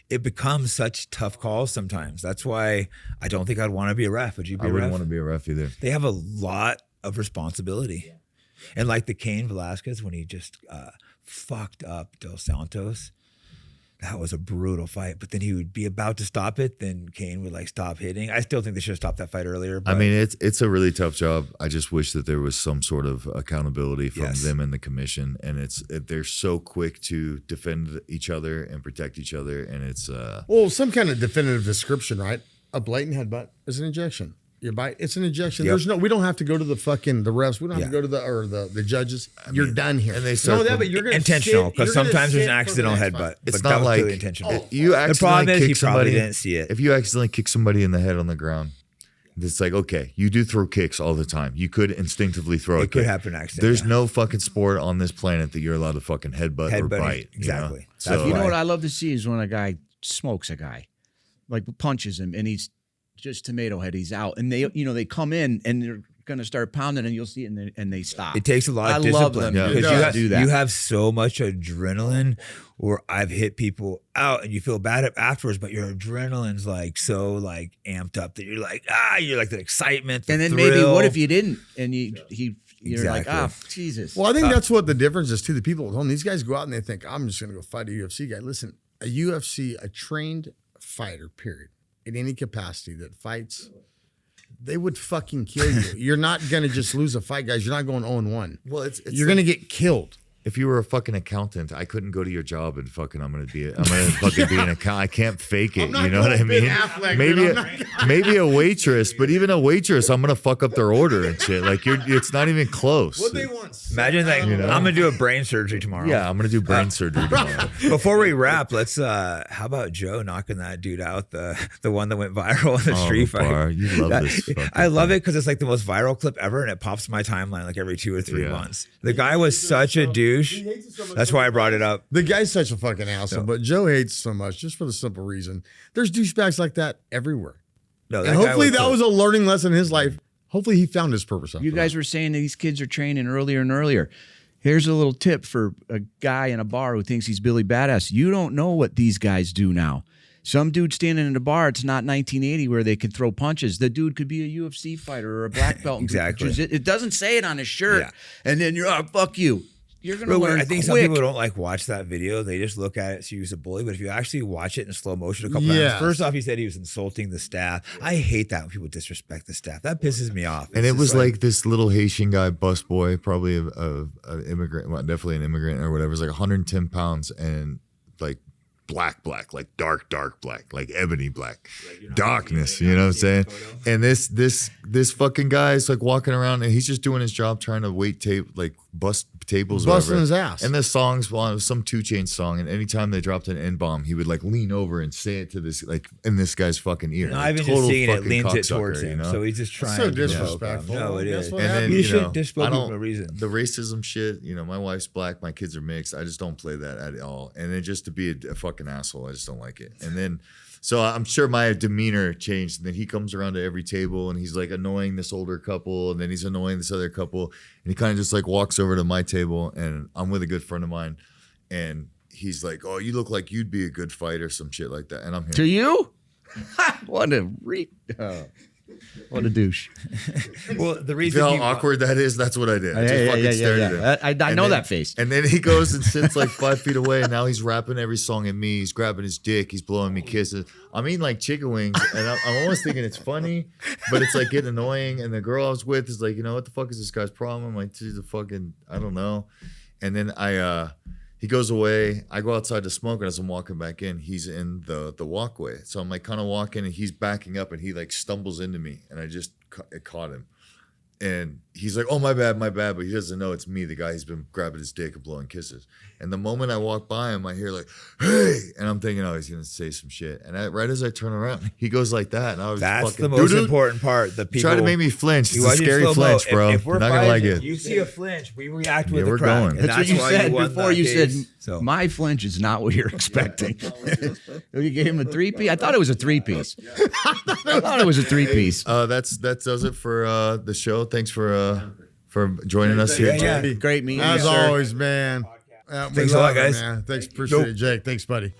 it becomes such tough calls sometimes. That's why I don't think I'd want to be a ref. Would you be a ref?
I wouldn't want to be a ref either.
They have a lot of responsibility. And like the Cain Velasquez, when he just fucked up Dos Santos, that was a brutal fight. But then he would be about to stop it, then Cain would like stop hitting. I still think they should have stopped that fight earlier. But
I mean, it's a really tough job. I just wish that there was some sort of accountability from them and the commission. And they're so quick to defend each other and protect each other. And it's
well, some kind of definitive description, right? A blatant headbutt is an injection. You bite, it's an injection.
Yep.
We don't have to go to the refs. We don't have to go to the judges. You're done here.
And they start
but you're gonna
intentional, because sometimes there's an
sit
accidental
for the next
headbutt.
fight.
It's
but
not
that was
like
clearly intentional.
you
The problem
accidentally
is he
kick
probably
somebody.
didn't see it.
If you accidentally kick somebody in the head on the ground, it's like, okay, you do throw kicks all the time. You could instinctively throw a
It could
kick.
happen accidentally.
There's no fucking sport on this planet that you're allowed to fucking headbutt or
Headbutting,
bite.
exactly.
You know?
That's
So
You know what I love to see is when a guy smokes a guy, like punches him, and he's just tomato head. He's out, and they come in and they're gonna start pounding, and you'll see it, and they stop.
It takes a lot of
I love
discipline,
them
because
do that.
you have so much adrenaline. Or I've hit people out, and you feel bad afterwards, but your adrenaline's like so like amped up that you're like the excitement, the
and then
thrill.
maybe what if you didn't, and you're like,
Exactly.
Jesus.
Well, I think that's what the difference is too. The people at home, these guys go out and they think, I'm just going to go fight a UFC guy. Listen, a trained fighter, period, in any capacity that fights, they would fucking kill you. You're not going to just lose a fight, guys. You're not going 0-1.
Well,
you're going to get killed.
If you were a fucking accountant, I couldn't go to your job and fucking I'm gonna fucking be an accountant. I can't fake it. You know what I mean? Maybe a waitress, but even a waitress, I'm gonna fuck up their order and shit. Like it's not even close.
What they want?
Imagine like, I'm gonna do a brain surgery tomorrow.
Yeah, I'm gonna do brain surgery tomorrow.
Before we wrap, let's how about Joe knocking that dude out, the one that went viral in the street fight.
Bar. You love this.
I love it because it's like the most viral clip ever, and it pops my timeline like every 2 or 3 months. The guy was such a douche. That's why I brought it up.
The guy's such a fucking asshole, but Joe hates so much just for the simple reason. There's douchebags like that everywhere.
No,
and hopefully that was a learning lesson in his life. Hopefully he found his purpose.
You guys were saying that these kids are training earlier and earlier. Here's a little tip for a guy in a bar who thinks he's Billy Badass. You don't know what these guys do now. Some dude standing in a bar, it's not 1980 where they could throw punches. The dude could be a UFC fighter or a black belt.
Exactly.
It doesn't say it on his shirt. Yeah. And then you're, fuck you. You're going to learn
I think
quick.
some people don't like watch that video. They just look at it, so he's a bully. But if you actually watch it in slow motion a couple times, first off, he said he was insulting the staff. I hate that when people disrespect the staff. That pisses me off.
And it was like this little Haitian guy, busboy, probably a immigrant, well, definitely an immigrant or whatever. It was like 110 pounds and like black, like dark black, like ebony black, darkness, you know what I'm saying? And this fucking guy is like walking around and he's just doing his job, trying to bust tables,
busting his ass.
And the songs, well, it was some 2 Chainz song, and anytime they dropped an N-bomb, he would like lean over and say it to this, like in this guy's fucking ear.
No, I've been just seeing it, leans it towards him, so he's just trying.
So
to
disrespectful.
No, it is.
And then,
you should disrespect for no reason.
The racism shit, my wife's black, my kids are mixed. I just don't play that at all. And then just to be a fucking asshole, I just don't like it. And then, so I'm sure my demeanor changed. And then he comes around to every table and he's like annoying this older couple, and then he's annoying this other couple, and he kind of just like walks over to my table, and I'm with a good friend of mine, and he's like, "Oh, you look like you'd be a good fighter," some shit like that. And I'm here.
To you? What a What a douche.
Well, the
You
reason
feel
he
how awkward that is? That's what I did. I just fucking stared at him.
I
And
know
then-
that face.
And then he goes and sits like 5 feet away, and now he's rapping every song at me. He's grabbing his dick. He's blowing me kisses. I'm eating like chicken wings, and I'm almost thinking it's funny, but it's like getting annoying. And the girl I was with is like, what the fuck is this guy's problem? I'm like, she's a fucking, I don't know. And then he goes away. I go outside to smoke, and as I'm walking back in, he's in the walkway. So I'm like kind of walking, and he's backing up, and he like stumbles into me, and I just caught him. And he's like, oh, my bad. But he doesn't know it's me, the guy who's been grabbing his dick and blowing kisses. And the moment I walk by him, I hear like, hey. And I'm thinking, he's going to say some shit. And right as I turn around, he goes like that. And I was
That's
fucking,
the most
dude,
important part. The people
try to make me flinch. It's
You
a
watch it
scary
slow-mo.
flinch, bro.
If we're
You're not going to like
fighting,
it.
you see a flinch, we react with
Yeah,
a
we're
crack.
going.
And
That's what you
why
said
won
before.
that
You said
case. So
my flinch is not what you're expecting. You gave him a 3-piece. I thought it was a 3-piece. I thought it was a 3-piece.
That does it for the show. Thanks for joining us here.
Yeah.
Great meeting you,
As
sir.
always, man. We
Thanks a lot,
love it,
guys.
man. Thanks, appreciate it, Jake. Thanks, buddy.